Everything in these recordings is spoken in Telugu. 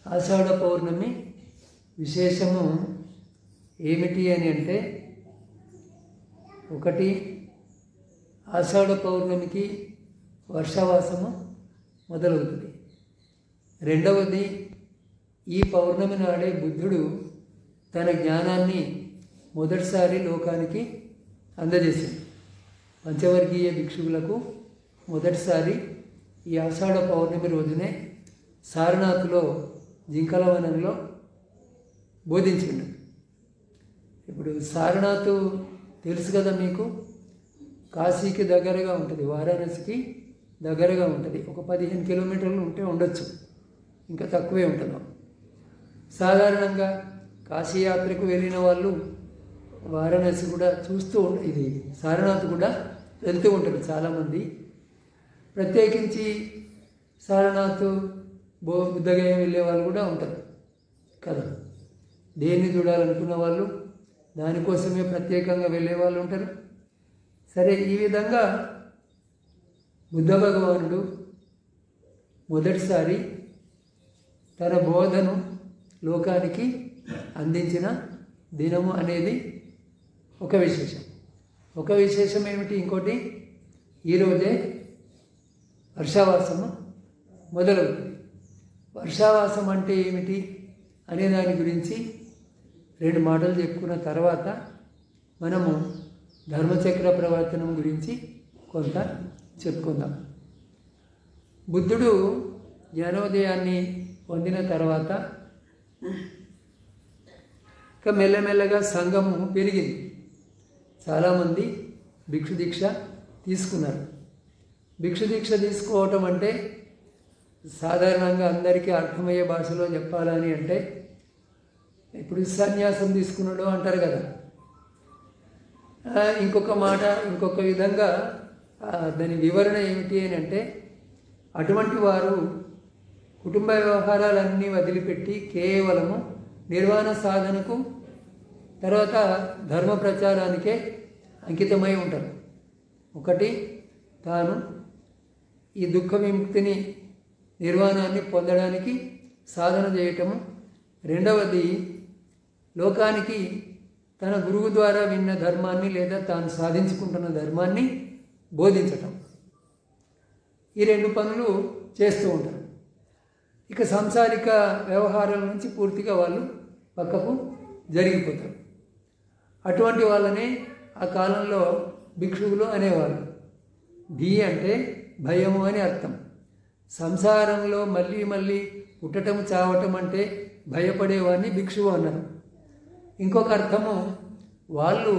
ఆషాఢ పౌర్ణమి విశేషము ఏమిటి అని అంటే, ఒకటి, ఆషాఢ పౌర్ణమికి వర్షావాసము మొదలవుతుంది. రెండవది, ఈ పౌర్ణమి నాడే బుద్ధుడు తన జ్ఞానాన్ని మొదటిసారి లోకానికి అందజేసింది. పంచవర్గీయ భిక్షువులకు మొదటిసారి ఈ ఆషాఢ పౌర్ణమి రోజునే సారనాథ్లో జింకలవనంలో బోధించిండు. ఇప్పుడు సారనాథ్ తెలుసు కదా మీకు, కాశీకి దగ్గరగా ఉంటుంది, వారాణసికి దగ్గరగా ఉంటుంది. ఒక 15 కిలోమీటర్లు ఉండొచ్చు, ఇంకా తక్కువే ఉంటుందో. సాధారణంగా కాశీయాత్రకు వెళ్ళిన వాళ్ళు వారణాసి కూడా చూస్తూ ఇది సారనాథ్ కూడా వెళ్తూ ఉంటారు చాలామంది. ప్రత్యేకించి సారనాథ్ బుద్ధగయం వెళ్ళే వాళ్ళు కూడా ఉంటారు కదా. దేన్ని చూడాలనుకున్న వాళ్ళు దానికోసమే ప్రత్యేకంగా వెళ్ళే వాళ్ళు ఉంటారు. సరే, ఈ విధంగా బుద్ధ భగవానుడు మొదటిసారి తన బోధను లోకానికి అందించిన దినము అనేది ఒక విశేషం. ఒక విశేషం ఏమిటి? ఇంకోటి, ఈరోజే వర్షావాసము మొదలవుతుంది. వర్షావాసం అంటే ఏమిటి అనే దాని గురించి 2 మాటలు చెప్పుకున్న తర్వాత మనము ధర్మచక్ర ప్రవర్తనం గురించి కొంత చెప్పుకుందాం. బుద్ధుడు జ్ఞానోదయాన్ని పొందిన తర్వాత ఇక మెల్లమెల్లగా సంఘము పెరిగింది. చాలామంది భిక్షు దీక్ష తీసుకున్నారు. భిక్షు దీక్ష తీసుకోవటం అంటే సాధారణంగా అందరికీ అర్థమయ్యే భాషలో చెప్పాలని అంటే, ఇప్పుడు సన్యాసం తీసుకున్నాడు అంటారు కదా. ఇంకొక మాట, ఇంకొక విధంగా దాని వివరణ ఏమిటి అని అంటే, అటువంటి వారు కుటుంబ వ్యవహారాలన్నీ వదిలిపెట్టి కేవలము నిర్వాణ సాధనకు, తర్వాత ధర్మ ప్రచారానికే అంకితమై ఉంటారు. ఒకటి, తాను ఈ దుఃఖ విముక్తిని, నిర్వాణాన్ని పొందడానికి సాధన చేయటము. రెండవది, లోకానికి తన గురువు ద్వారా విన్న ధర్మాన్ని లేదా తాను సాధించుకుంటున్న ధర్మాన్ని బోధించటం. ఈ 2 పనులు చేస్తూ ఉంటారు. ఇక సంసారిక వ్యవహారాల నుంచి పూర్తిగా వాళ్ళు పక్కకు జరిగిపోతారు. అటువంటి వాళ్ళనే ఆ కాలంలో భిక్షువులు అనేవాళ్ళు. భీ అంటే భయము అని అర్థం. సంసారంలో మళ్ళీ మళ్ళీ పుట్టటం చావటం అంటే భయపడేవాడిని భిక్షువు అన్నారు. ఇంకొక అర్థము, వాళ్ళు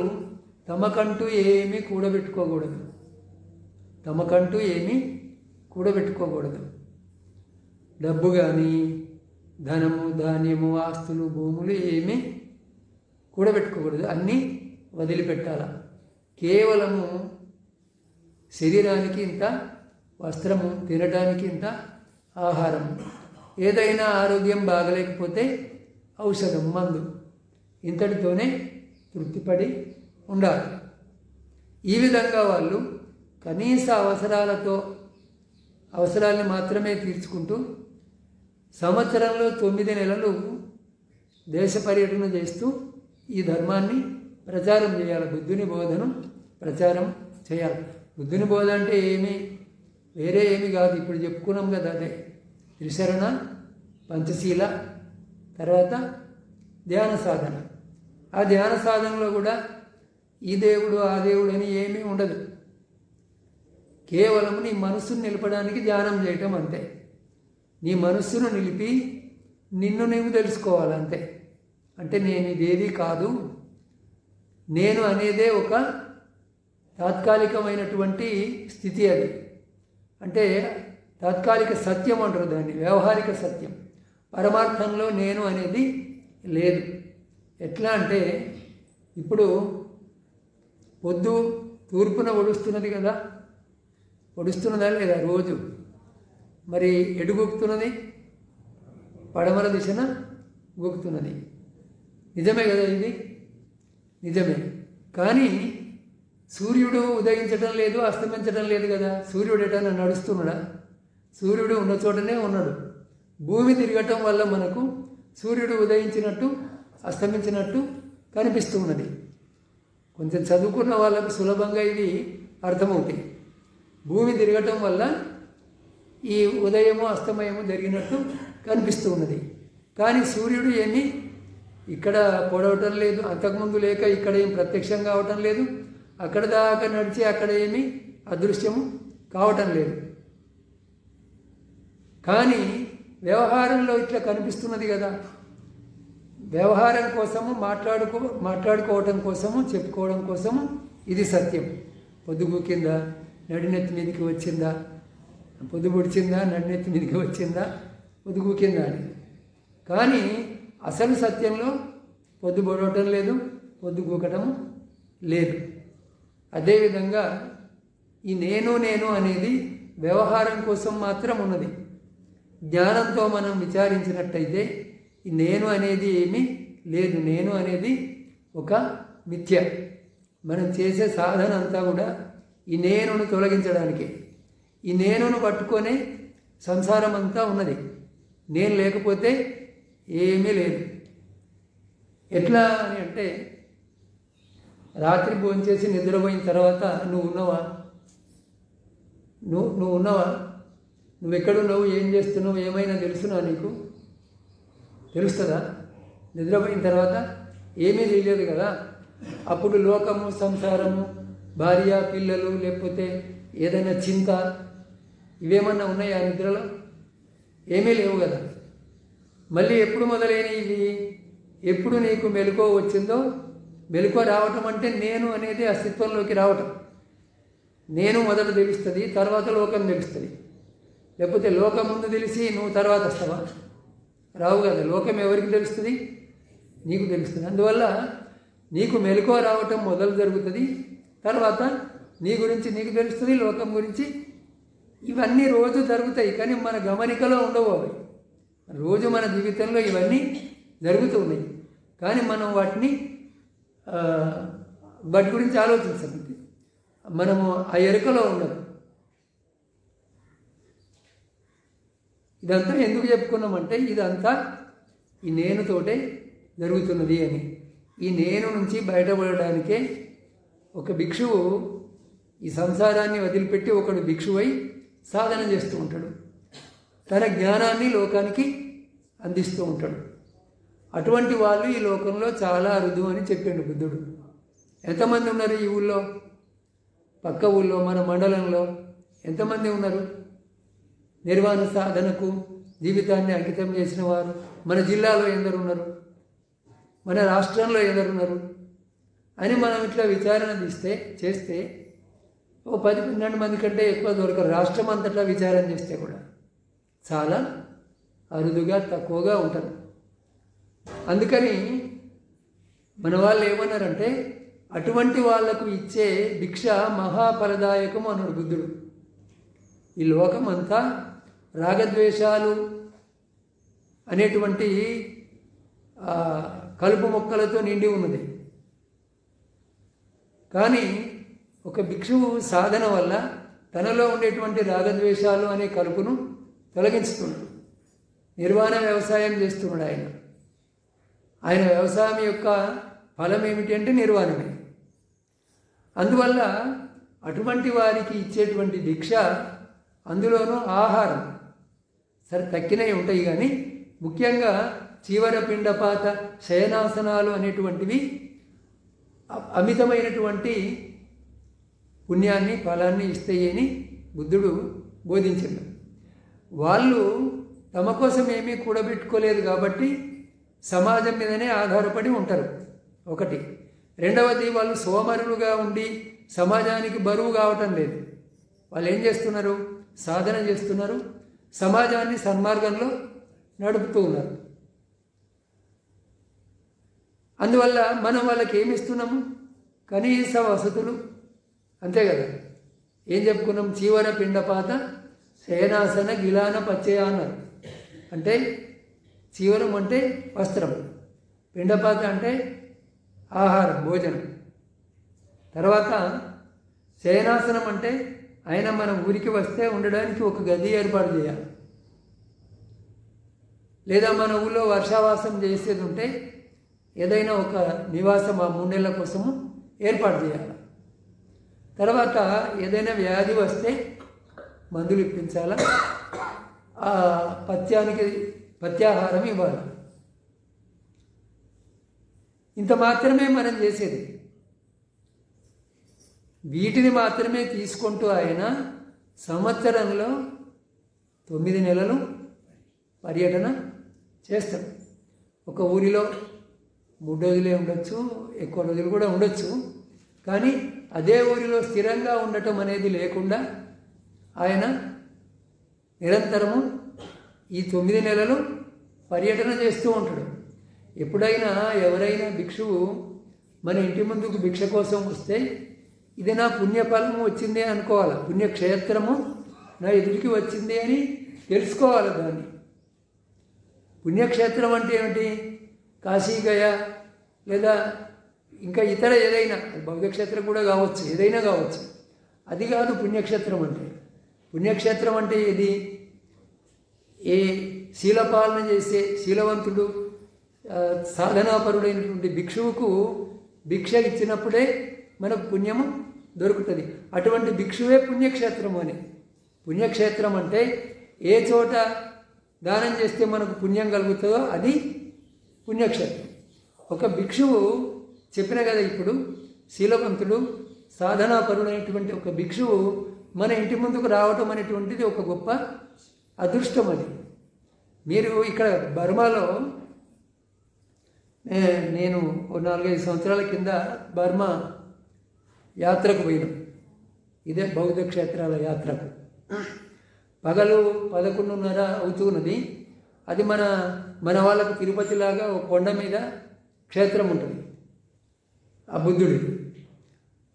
తమకంటూ ఏమీ కూడబెట్టుకోకూడదు. తమకంటూ ఏమీ కూడబెట్టుకోకూడదు. డబ్బు కానీ, ధనము, ధాన్యము, ఆస్తులు, భూములు ఏమీ కూడబెట్టుకోకూడదు. అన్నీ వదిలిపెట్టాల. కేవలము శరీరానికి ఇంత వస్త్రము, తినడానికి ఇంత ఆహారము, ఏదైనా ఆరోగ్యం బాగలేకపోతే ఔషధం, మందు, ఇంతటితోనే తృప్తిపడి ఉండాలి. ఈ విధంగా వాళ్ళు కనీస అవసరాల్ని మాత్రమే తీర్చుకుంటూ సంవత్సరంలో 9 నెలలు దేశ పర్యటన చేస్తూ ఈ ధర్మాన్ని ప్రచారం చేయాలి. బుద్ధుని బోధను ప్రచారం చేయాలి. బుద్ధుని బోధ అంటే వేరే ఏమి కాదు. ఇప్పుడు చెప్పుకున్నాం కదా, అదే త్రిశరణ, పంచశీల, తర్వాత ధ్యాన సాధన. ఆ ధ్యాన సాధనలో కూడా ఈ దేవుడు ఆ దేవుడు అని ఏమీ ఉండదు. కేవలం నీ మనస్సును నిలపడానికి ధ్యానం చేయటం అంతే. నీ మనస్సును నిలిపి నిన్ను నీవు తెలుసుకోవాలంతే. అంటే నేను ఇదేది కాదు, నేను అనేదే ఒక తాత్కాలికమైనటువంటి స్థితి. అది అంటే తాత్కాలిక సత్యం అంటారు దాన్ని, వ్యవహారిక సత్యం. పరమార్థంలో నేను అనేది లేదు. ఎట్లా అంటే, ఇప్పుడు పొద్దు తూర్పున ఒడుస్తున్నది కదా, ఒడుస్తున్నదా లేదా రోజు? మరి ఎటు గొక్కుతున్నది? పడమర దిశన గొక్కుతున్నది. నిజమే కదా, ఇది నిజమే. కానీ సూర్యుడు ఉదయించడం లేదు, అస్తమించడం లేదు కదా. సూర్యుడు ఎటన్నా నడుస్తున్నాడా? సూర్యుడు ఉన్న చోటనే ఉన్నాడు. భూమి తిరగటం వల్ల మనకు సూర్యుడు ఉదయించినట్టు అస్తమించినట్టు కనిపిస్తూ ఉన్నది. కొంచెం చదువుకున్న వాళ్ళకు సులభంగా ఇవి అర్థమవుతాయి. భూమి తిరగటం వల్ల ఈ ఉదయము అస్తమయము జరిగినట్టు కనిపిస్తూ ఉన్నది. కానీ సూర్యుడు ఏమీ ఇక్కడ పొడవటం లేదు, అంతకుముందు లేక ఇక్కడ ఏం ప్రత్యక్షంగా అవటం లేదు, అక్కడ దాకా నడిచి అక్కడ ఏమీ అదృశ్యము కావటం లేదు. కానీ వ్యవహారంలో ఇట్లా కనిపిస్తున్నది కదా. వ్యవహారం కోసము మాట్లాడుకోవటం కోసము చెప్పుకోవడం కోసము ఇది సత్యం. పొద్దుగూకిందా, నడినెత్తి మీదకి వచ్చిందా, పొద్దు పొడిచిందా, నడినెత్తి మీదకి వచ్చిందా, పొద్దుగూకిందా అని. కానీ అసలు సత్యంలో పొద్దు పొడవటం లేదు, పొద్దుగూకటం లేదు. అదేవిధంగా ఈ నేను అనేది వ్యవహారం కోసం మాత్రం ఉన్నది. జ్ఞానంతో మనం విచారించినట్టయితే ఈ నేను అనేది ఏమీ లేదు. నేను అనేది ఒక మిథ్య. మనం చేసే సాధన అంతా కూడా ఈ నేనును తొలగించడానికే. ఈ నేనును పట్టుకొనే సంసారం అంతా ఉన్నది. నేను లేకపోతే ఏమీ లేదు. ఎట్లా అని అంటే, రాత్రి భోంచేసి నిద్రపోయిన తర్వాత నువ్వు ఉన్నావా? నువ్వు ఉన్నావా? నువ్వు ఎక్కడున్నావు, ఏం చేస్తున్నావు, ఏమైనా తెలుసునా నీకు? తెలుస్తుందా? నిద్రపోయిన తర్వాత ఏమీ తెలియదు కదా. అప్పుడు లోకము, సంసారము, భార్య, పిల్లలు, లేకపోతే ఏదైనా చింత, ఇవేమన్నా ఉన్నాయా నిద్రలో? ఏమీ లేవు కదా. మళ్ళీ ఎప్పుడు మొదలైన ఇవి? ఎప్పుడు నీకు మెలకువ వచ్చిందో, మెలకువ రావటం అంటే నేను అనేది అస్తిత్వంలోకి రావటం. నేను మొదట తెలుస్తుంది, తర్వాత లోకం తెలుస్తుంది. లేకపోతే లోకం ముందు తెలిసి నువ్వు తర్వాత వస్తావా? రావు కదా. లోకం ఎవరికి తెలుస్తుంది? నీకు తెలుస్తుంది. అందువల్ల నీకు మెలకువ రావటం మొదలు జరుగుతుంది, తర్వాత నీ గురించి నీకు తెలుస్తుంది, లోకం గురించి. ఇవన్నీ రోజు జరుగుతాయి, కానీ మన గమనికలో ఉండవు అవి. రోజు మన జీవితంలో ఇవన్నీ జరుగుతూ ఉన్నాయి, కానీ మనం వాటి గురించి ఆలోచించదు. మనము ఆ ఎరుకలో ఉండదు. ఇదంతా ఎందుకు చెప్పుకున్నామంటే, ఇదంతా ఈ నేనుతోటే జరుగుతున్నది అని. ఈ నేను నుంచి బయటపడడానికే ఒక భిక్షువు ఈ సంసారాన్ని వదిలిపెట్టి ఒకడు భిక్షువై సాధన చేస్తూ ఉంటాడు. తన జ్ఞానాన్ని లోకానికి అందిస్తూ ఉంటాడు. అటువంటి వాళ్ళు ఈ లోకంలో చాలా అరుదు అని చెప్పిండు బుద్ధుడు. ఎంతమంది ఉన్నారు ఈ ఊళ్ళో? పక్క ఊళ్ళో, మన మండలంలో ఎంతమంది ఉన్నారు నిర్వాణ సాధనకు జీవితాన్ని అంకితం చేసిన వారు? మన జిల్లాలో ఎందరున్నారు? మన రాష్ట్రంలో ఎందరున్నారు అని మనం ఇట్లా విచారణ చేస్తే ఓ 10-12 మంది కంటే ఎక్కువ దొరకరు. రాష్ట్రం అంతటా విచారణ చేస్తే కూడా చాలా అరుదుగా, తక్కువగా ఉంటుంది. అందుకని మన వాళ్ళు ఏమన్నారంటే, అటువంటి వాళ్లకు ఇచ్చే భిక్ష మహాఫలదాయకం అన్నాడు బుద్ధుడు. ఈ లోకం అంతా రాగద్వేషాలు అనేటువంటి కలుపు మొక్కలతో నిండి ఉన్నది. కానీ ఒక భిక్షువు సాధన వల్ల తనలో ఉండేటువంటి రాగద్వేషాలు అనే కలుపును తొలగించుతున్నాడు. నిర్వాణ వ్యవసాయం చేస్తున్నాడు ఆయన. ఆయన వ్యవసాయం యొక్క ఫలం ఏమిటి అంటే నిర్వాణమే. అందువల్ల అటువంటి వారికి ఇచ్చేటువంటి భిక్ష, అందులోనూ ఆహారం సరే తక్కినవి ఉంటాయి, కానీ ముఖ్యంగా చీవర, పిండపాత, శయనాసనాలు అనేటువంటివి అమితమైనటువంటి పుణ్యాన్ని, ఫలాన్ని ఇస్తాయి అని బుద్ధుడు బోధించాడు. వాళ్ళు తమ కోసం ఏమీ కూడబెట్టుకోలేదు కాబట్టి సమాజం మీదనే ఆధారపడి ఉంటారు. ఒకటి. రెండవది, వాళ్ళు సోమరులుగా ఉండి సమాజానికి బరువు కావటం లేదు. వాళ్ళు ఏం చేస్తున్నారు? సాధన చేస్తున్నారు, సమాజాన్ని సన్మార్గంలో నడుపుతూ ఉన్నారు. అందువల్ల మనం వాళ్ళకి ఏమి ఇస్తున్నాము? కనీస వసతులు, అంతే కదా. ఏం చెప్పుకున్నాం? చీవర, పిండపాత, శయనాసన, గిలాన, పచ్చయ అన్నారు. అంటే చీవరం అంటే వస్త్రం, పిండపాత అంటే ఆహారం, భోజనం. తర్వాత శయనాసనం అంటే ఆయన మన ఊరికి వస్తే ఉండడానికి ఒక గది ఏర్పాటు చేయాలి. లేదా మన ఊళ్ళో వర్షావాసం చేసేది ఉంటే ఏదైనా ఒక నివాసం ఆ 3 నెలల కోసము ఏర్పాటు చేయాలి. తర్వాత ఏదైనా వ్యాధి వస్తే మందులు ఇప్పించాలా, ఆ పత్యాహారం ఇవ్వాలి. ఇంత మాత్రమే మనం చేసేది. వీటిని మాత్రమే తీసుకుంటూ ఆయన సంవత్సరంలో 9 నెలలు పర్యటన చేస్తాడు. ఒక ఊరిలో 3 రోజులే ఉండొచ్చు, ఎక్కువ రోజులు కూడా ఉండొచ్చు. కానీ అదే ఊరిలో స్థిరంగా ఉండటం అనేది లేకుండా ఆయన నిరంతరము ఈ 9 నెలలు పర్యటన చేస్తూ ఉంటాడు. ఎప్పుడైనా ఎవరైనా భిక్షువు మన ఇంటి ముందుకు భిక్ష కోసం వస్తే ఇది నా పుణ్యఫలము వచ్చింది అనుకోవాలి, పుణ్యక్షేత్రము నా ఎదుటికి వచ్చింది అని తెలుసుకోవాలి. దాన్ని పుణ్యక్షేత్రం అంటే ఏమిటి? కాశీ గయా లేదా ఇంకా ఇతర ఏదైనా బౌద్ధక్షేత్రం కూడా కావచ్చు, ఏదైనా కావచ్చు. అది కాదు పుణ్యక్షేత్రం అంటే. పుణ్యక్షేత్రం అంటే ఇది ఏ శీలపాలన చేసే శీలవంతుడు సాధనాపరుడైనటువంటి భిక్షువుకు భిక్ష ఇచ్చినప్పుడే మనకు పుణ్యము దొరుకుతుంది. అటువంటి భిక్షువే పుణ్యక్షేత్రం అని. పుణ్యక్షేత్రం అంటే ఏ చోట దానం చేస్తే మనకు పుణ్యం కలుగుతుందో అది పుణ్యక్షేత్రం. ఒక భిక్షువు చెప్పిన కదా ఇప్పుడు, శీలవంతుడు సాధనాపరుడైనటువంటి ఒక భిక్షువు మన ఇంటి ముందుకు రావటం అనేటువంటిది ఒక గొప్ప అదృష్టం. అది మీరు ఇక్కడ బర్మాలో నేను 4-5 సంవత్సరాల కింద బర్మా యాత్రకు పోయినాం. ఇదే బౌద్ధ క్షేత్రాల యాత్రకు. పగలు 11:30 అవుతున్నది. అది మన వాళ్ళకు తిరుపతిలాగా ఒక కొండ మీద క్షేత్రం ఉంటుంది ఆ బుద్ధుడి.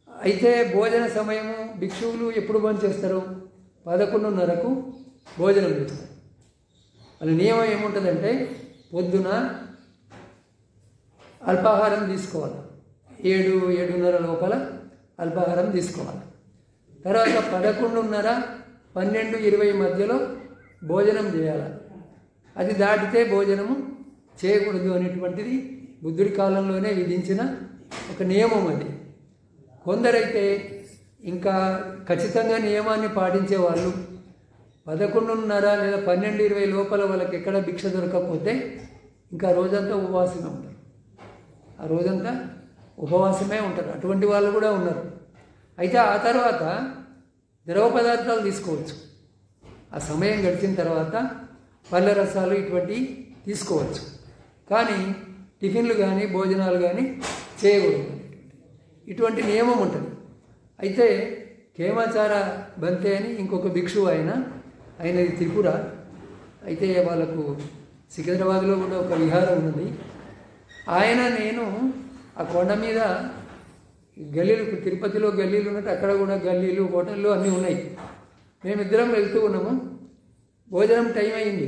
అయితే భోజన సమయము భిక్షువులు ఎప్పుడు భోంచేస్తారు? 11:30కు భోజనం చేస్తారు. వాళ్ళ నియమం ఏముంటుందంటే పొద్దున అల్పాహారం తీసుకోవాలి, 7-7:30 లోపల అల్పాహారం తీసుకోవాలి. తర్వాత 11:30, 12:20 మధ్యలో భోజనం చేయాలి. అది దాటితే భోజనము చేయకూడదు అనేటువంటిది బుద్ధుడి కాలంలోనే విధించిన ఒక నియమం. అది కొందరైతే ఇంకా ఖచ్చితంగా నియమాన్ని పాటించే వాళ్ళు 11:30 లేదా 12:20 లోపల వాళ్ళకి ఎక్కడ భిక్ష దొరకకపోతే ఇంకా రోజంతా ఉపవాసమే ఉంటారు. ఆ రోజంతా ఉపవాసమే ఉంటారు. అటువంటి వాళ్ళు కూడా ఉన్నారు. అయితే ఆ తర్వాత ద్రవ పదార్థాలు తీసుకోవచ్చు. ఆ సమయం గడిచిన తర్వాత పళ్ళ రసాలు ఇటువంటివి తీసుకోవచ్చు. కానీ టిఫిన్లు కానీ భోజనాలు కానీ చేయకూడదు. ఇటువంటి నియమం ఉంటుంది. అయితే కేమాచార బంతే అని ఇంకొక భిక్షువు ఆయనది త్రిపుర. అయితే వాళ్ళకు సికింద్రాబాద్లో కూడా ఒక విహారం ఉన్నది. నేను ఆ కొండ మీద గల్లీలు, తిరుపతిలో గల్లీలు ఉన్నట్టు అక్కడ కూడా గల్లీలు, హోటళ్ళు అన్నీ ఉన్నాయి. మేమిద్దరం వెళ్తూ ఉన్నాము. భోజనం టైం అయింది,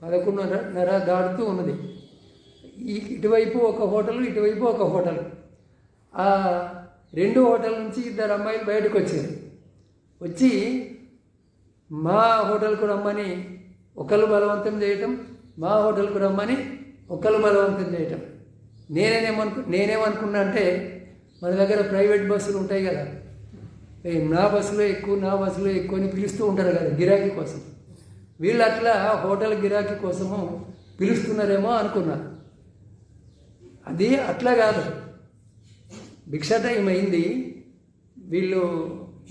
11:30 దాటుతూ ఉన్నది. ఇటువైపు ఒక హోటల్, ఇటువైపు ఒక హోటల్. ఆ 2 హోటల్ నుంచి 2 అమ్మాయిలు బయటకు వచ్చారు. వచ్చి మా హోటల్కు రమ్మని ఒకళ్ళు బలవంతం చేయటం, మా హోటల్కు రమ్మని ఒకళ్ళు బలవంతం చేయటం. నేనేమనుకున్నా అంటే మన దగ్గర ప్రైవేట్ బస్సులు ఉంటాయి కదా, నా బస్సులో ఎక్కువ అని పిలుస్తూ ఉంటారు కదా గిరాకీ కోసం. వీళ్ళు అట్లా హోటల్ గిరాకీ కోసము పిలుస్తున్నారేమో అనుకున్నా. అది అట్లా కాదు. భిక్ష టైం అయింది, వీళ్ళు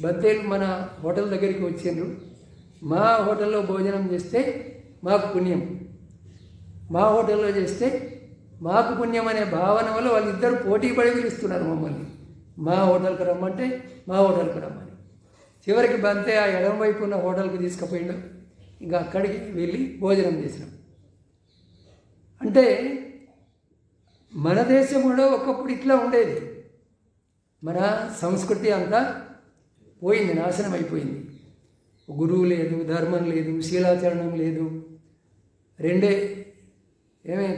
బత్తేలు మన హోటల్ దగ్గరికి వచ్చిండ్రు. మా హోటల్లో భోజనం చేస్తే మాకు పుణ్యం, మా హోటల్లో చేస్తే మాకు పుణ్యం అనే భావన వల్ల వాళ్ళిద్దరు పోటీ పడి పిలుస్తున్నారు మమ్మల్ని. మా హోటల్కి రమ్మంటే మా హోటల్కి రమ్మని. చివరికి బంతే ఆ ఎడం వైపు ఉన్న హోటల్కి తీసుకుపోయిండు. ఇంకా అక్కడికి వెళ్ళి భోజనం చేసినాం. అంటే మన దేశం కూడా ఒకప్పుడు ఇట్లా ఉండేది. మన సంస్కృతి అంతా పోయింది, నాశనం అయిపోయింది. గురువు లేదు, ధర్మం లేదు, శీలాచరణం లేదు. రెండే,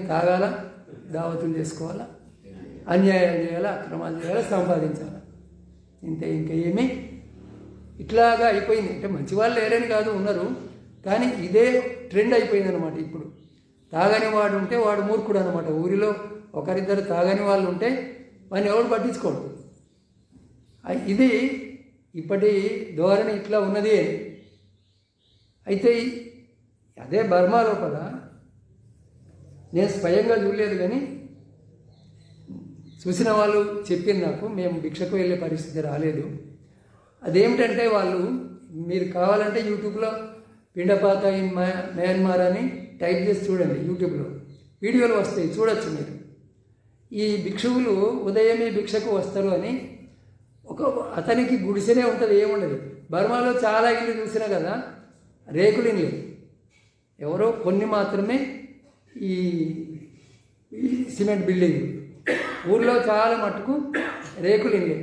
తాగాల, దావతులు చేసుకోవాలా, అన్యాయాలు చేయాలా, అక్రమాలు చేయాలా, సంపాదించాలా, ఇంతే. ఇంకా ఏమీ ఇట్లాగా అయిపోయింది. అంటే మంచి వాళ్ళు లేరని కాదు, ఉన్నారు. కానీ ఇదే ట్రెండ్ అయిపోయింది అనమాట ఇప్పుడు. తాగని వాడు ఉంటే వాడు మూర్ఖుడు అనమాట. ఊరిలో ఒకరిద్దరు తాగని వాళ్ళు ఉంటే వాడిని ఎవడు పట్టించుకోడు. ఇది ఇప్పటి ధోరణి ఇట్లా ఉన్నది. అయితే అదే బర్మా లోపల నేను స్వయంగా చూడలేదు, కానీ చూసిన వాళ్ళు చెప్పింది నాకు. మేము భిక్షకు వెళ్ళే పరిస్థితి రాలేదు. అదేమిటంటే వాళ్ళు, మీరు కావాలంటే యూట్యూబ్లో పిండపాత ఇన్ మయన్మార్ అని టైప్ చేసి చూడండి, యూట్యూబ్లో వీడియోలు వస్తాయి, చూడొచ్చు మీరు. ఈ భిక్షువులు ఉదయమే భిక్షకు వస్తారు అని అతనికి గుడిసెనే ఉంటుంది, ఏముండదు. బర్మాలో చాలా ఇల్లు చూసినా కదా, రేకులు ఇల్లు, ఎవరో కొన్ని మాత్రమే ఈ సిమెంట్ బిల్డింగ్. ఊళ్ళో చాలా మట్టుకు రేకులు ఇల్లు.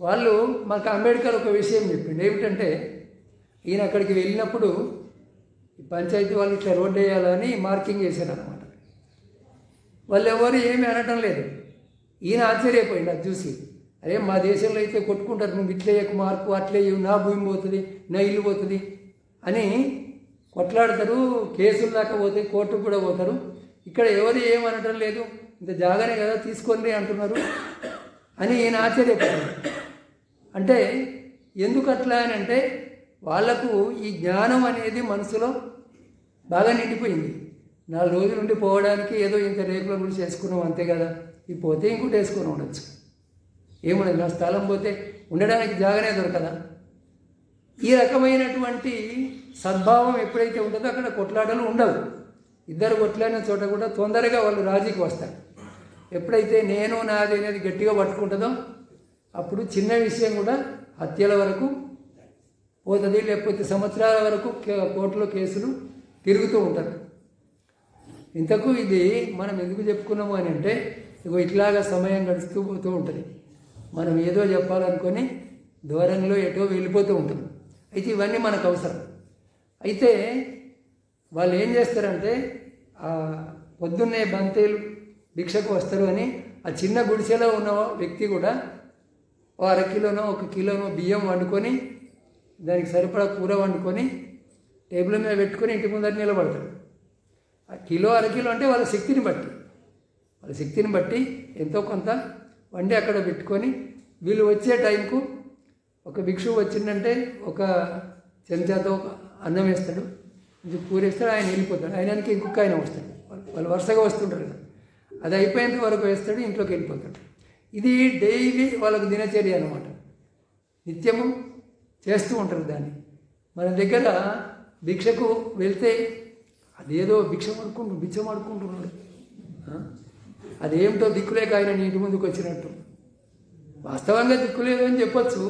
వాళ్ళు మాకు అంబేద్కర్ ఒక విషయం చెప్పిండు, ఏమిటంటే ఈయన అక్కడికి వెళ్ళినప్పుడు పంచాయతీ వాళ్ళు ఇట్లా రోడ్డు వేయాలని మార్కింగ్ చేశారు అనమాట. వాళ్ళు ఎవరు ఏమీ అనటం లేదు. ఈయన ఆశ్చర్యపోయింది అది చూసి. అరే మా దేశంలో అయితే కొట్టుకుంటారు, నువ్వు ఇట్లే మార్కు అట్లే నా భూమి పోతుంది, నా ఇల్లు పోతుంది అని కొట్లాడతారు, కేసులు దాకా పోతాయి, కోర్టుకు కూడా పోతారు. ఇక్కడ ఎవరు ఏమనటం లేదు, ఇంత జాగానే కదా తీసుకోండి అంటున్నారు అని ఈయన ఆశ్చర్యపోయాడు. అంటే ఎందుకు అట్లా అని అంటే వాళ్లకు ఈ జ్ఞానం అనేది మనసులో బాగా నిండిపోయింది. 4 రోజుల నుండి పోవడానికి ఏదో ఇంత రేకుల గురించి వేసుకున్నాం అంతే కదా, ఈ పోతే ఇంకోటి వేసుకొని ఉండొచ్చు, ఏముండదు. నా స్థలం పోతే ఉండడానికి జాగానే దొరకదా. ఈ రకమైనటువంటి సద్భావం ఎప్పుడైతే ఉంటుందో అక్కడ కొట్లాటలు ఉండవు. ఇద్దరు కొట్లాడిన చోట కూడా తొందరగా వాళ్ళు రాజీకి వస్తారు. ఎప్పుడైతే నేను నాది అనేది గట్టిగా పట్టుకుంటుందో అప్పుడు చిన్న విషయం కూడా హత్యల వరకు పోతుంది, లేకపోతే సంవత్సరాల వరకు కోర్టులో కేసులు తిరుగుతూ ఉంటారు. ఇంతకు ఇది మనం ఎందుకు చెప్పుకున్నాము అని అంటే, ఇట్లాగా సమయం గడుస్తూ పోతూ ఉంటుంది. మనం ఏదో చెప్పాలనుకొని ధోరణిలో ఎటో వెళ్ళిపోతూ ఉంటుంది. అయితే ఇవన్నీ మనకు అవసరం. అయితే వాళ్ళు ఏం చేస్తారంటే పొద్దున్నే బంతేలు భిక్షకు వస్తారు అని ఆ చిన్న గుడిసెలో ఉన్న వ్యక్తి కూడా 1/2 కిలోనో 1 కిలోనో బియ్యం వండుకొని దానికి సరిపడా కూర వండుకొని టేబుల్ మీద పెట్టుకొని ఇంటి ముందర నిలబడతాడు. ఆ కిలో 1/2 కిలో అంటే వాళ్ళ శక్తిని బట్టి ఎంతో కొంత వండి అక్కడ పెట్టుకొని వీళ్ళు వచ్చే టైంకు ఒక భిక్షువు వచ్చిందంటే ఒక చెంచాతో అన్నం వేస్తాడు, కూర వేస్తాడు, ఆయన వెళ్ళిపోతాడు. ఆయనకి ఇంకొక ఆయన వస్తాడు, వాళ్ళు వరుసగా వస్తుంటారు కదా, అది అయిపోయేంత వరకు వేస్తాడు, ఇంట్లోకి వెళ్ళిపోతాడు. ఇది డైలీ వాళ్ళకు దినచర్య అనమాట, నిత్యము చేస్తూ ఉంటారు దాన్ని. మన దగ్గర భిక్షకు వెళ్తే అదేదో భిక్షం అడుకుంటున్నాడు, అదేమిటో దిక్కులేక ఆయన ఇంటి ముందుకు వచ్చినట్టు. వాస్తవంగా దిక్కులేదు అని చెప్పచ్చు,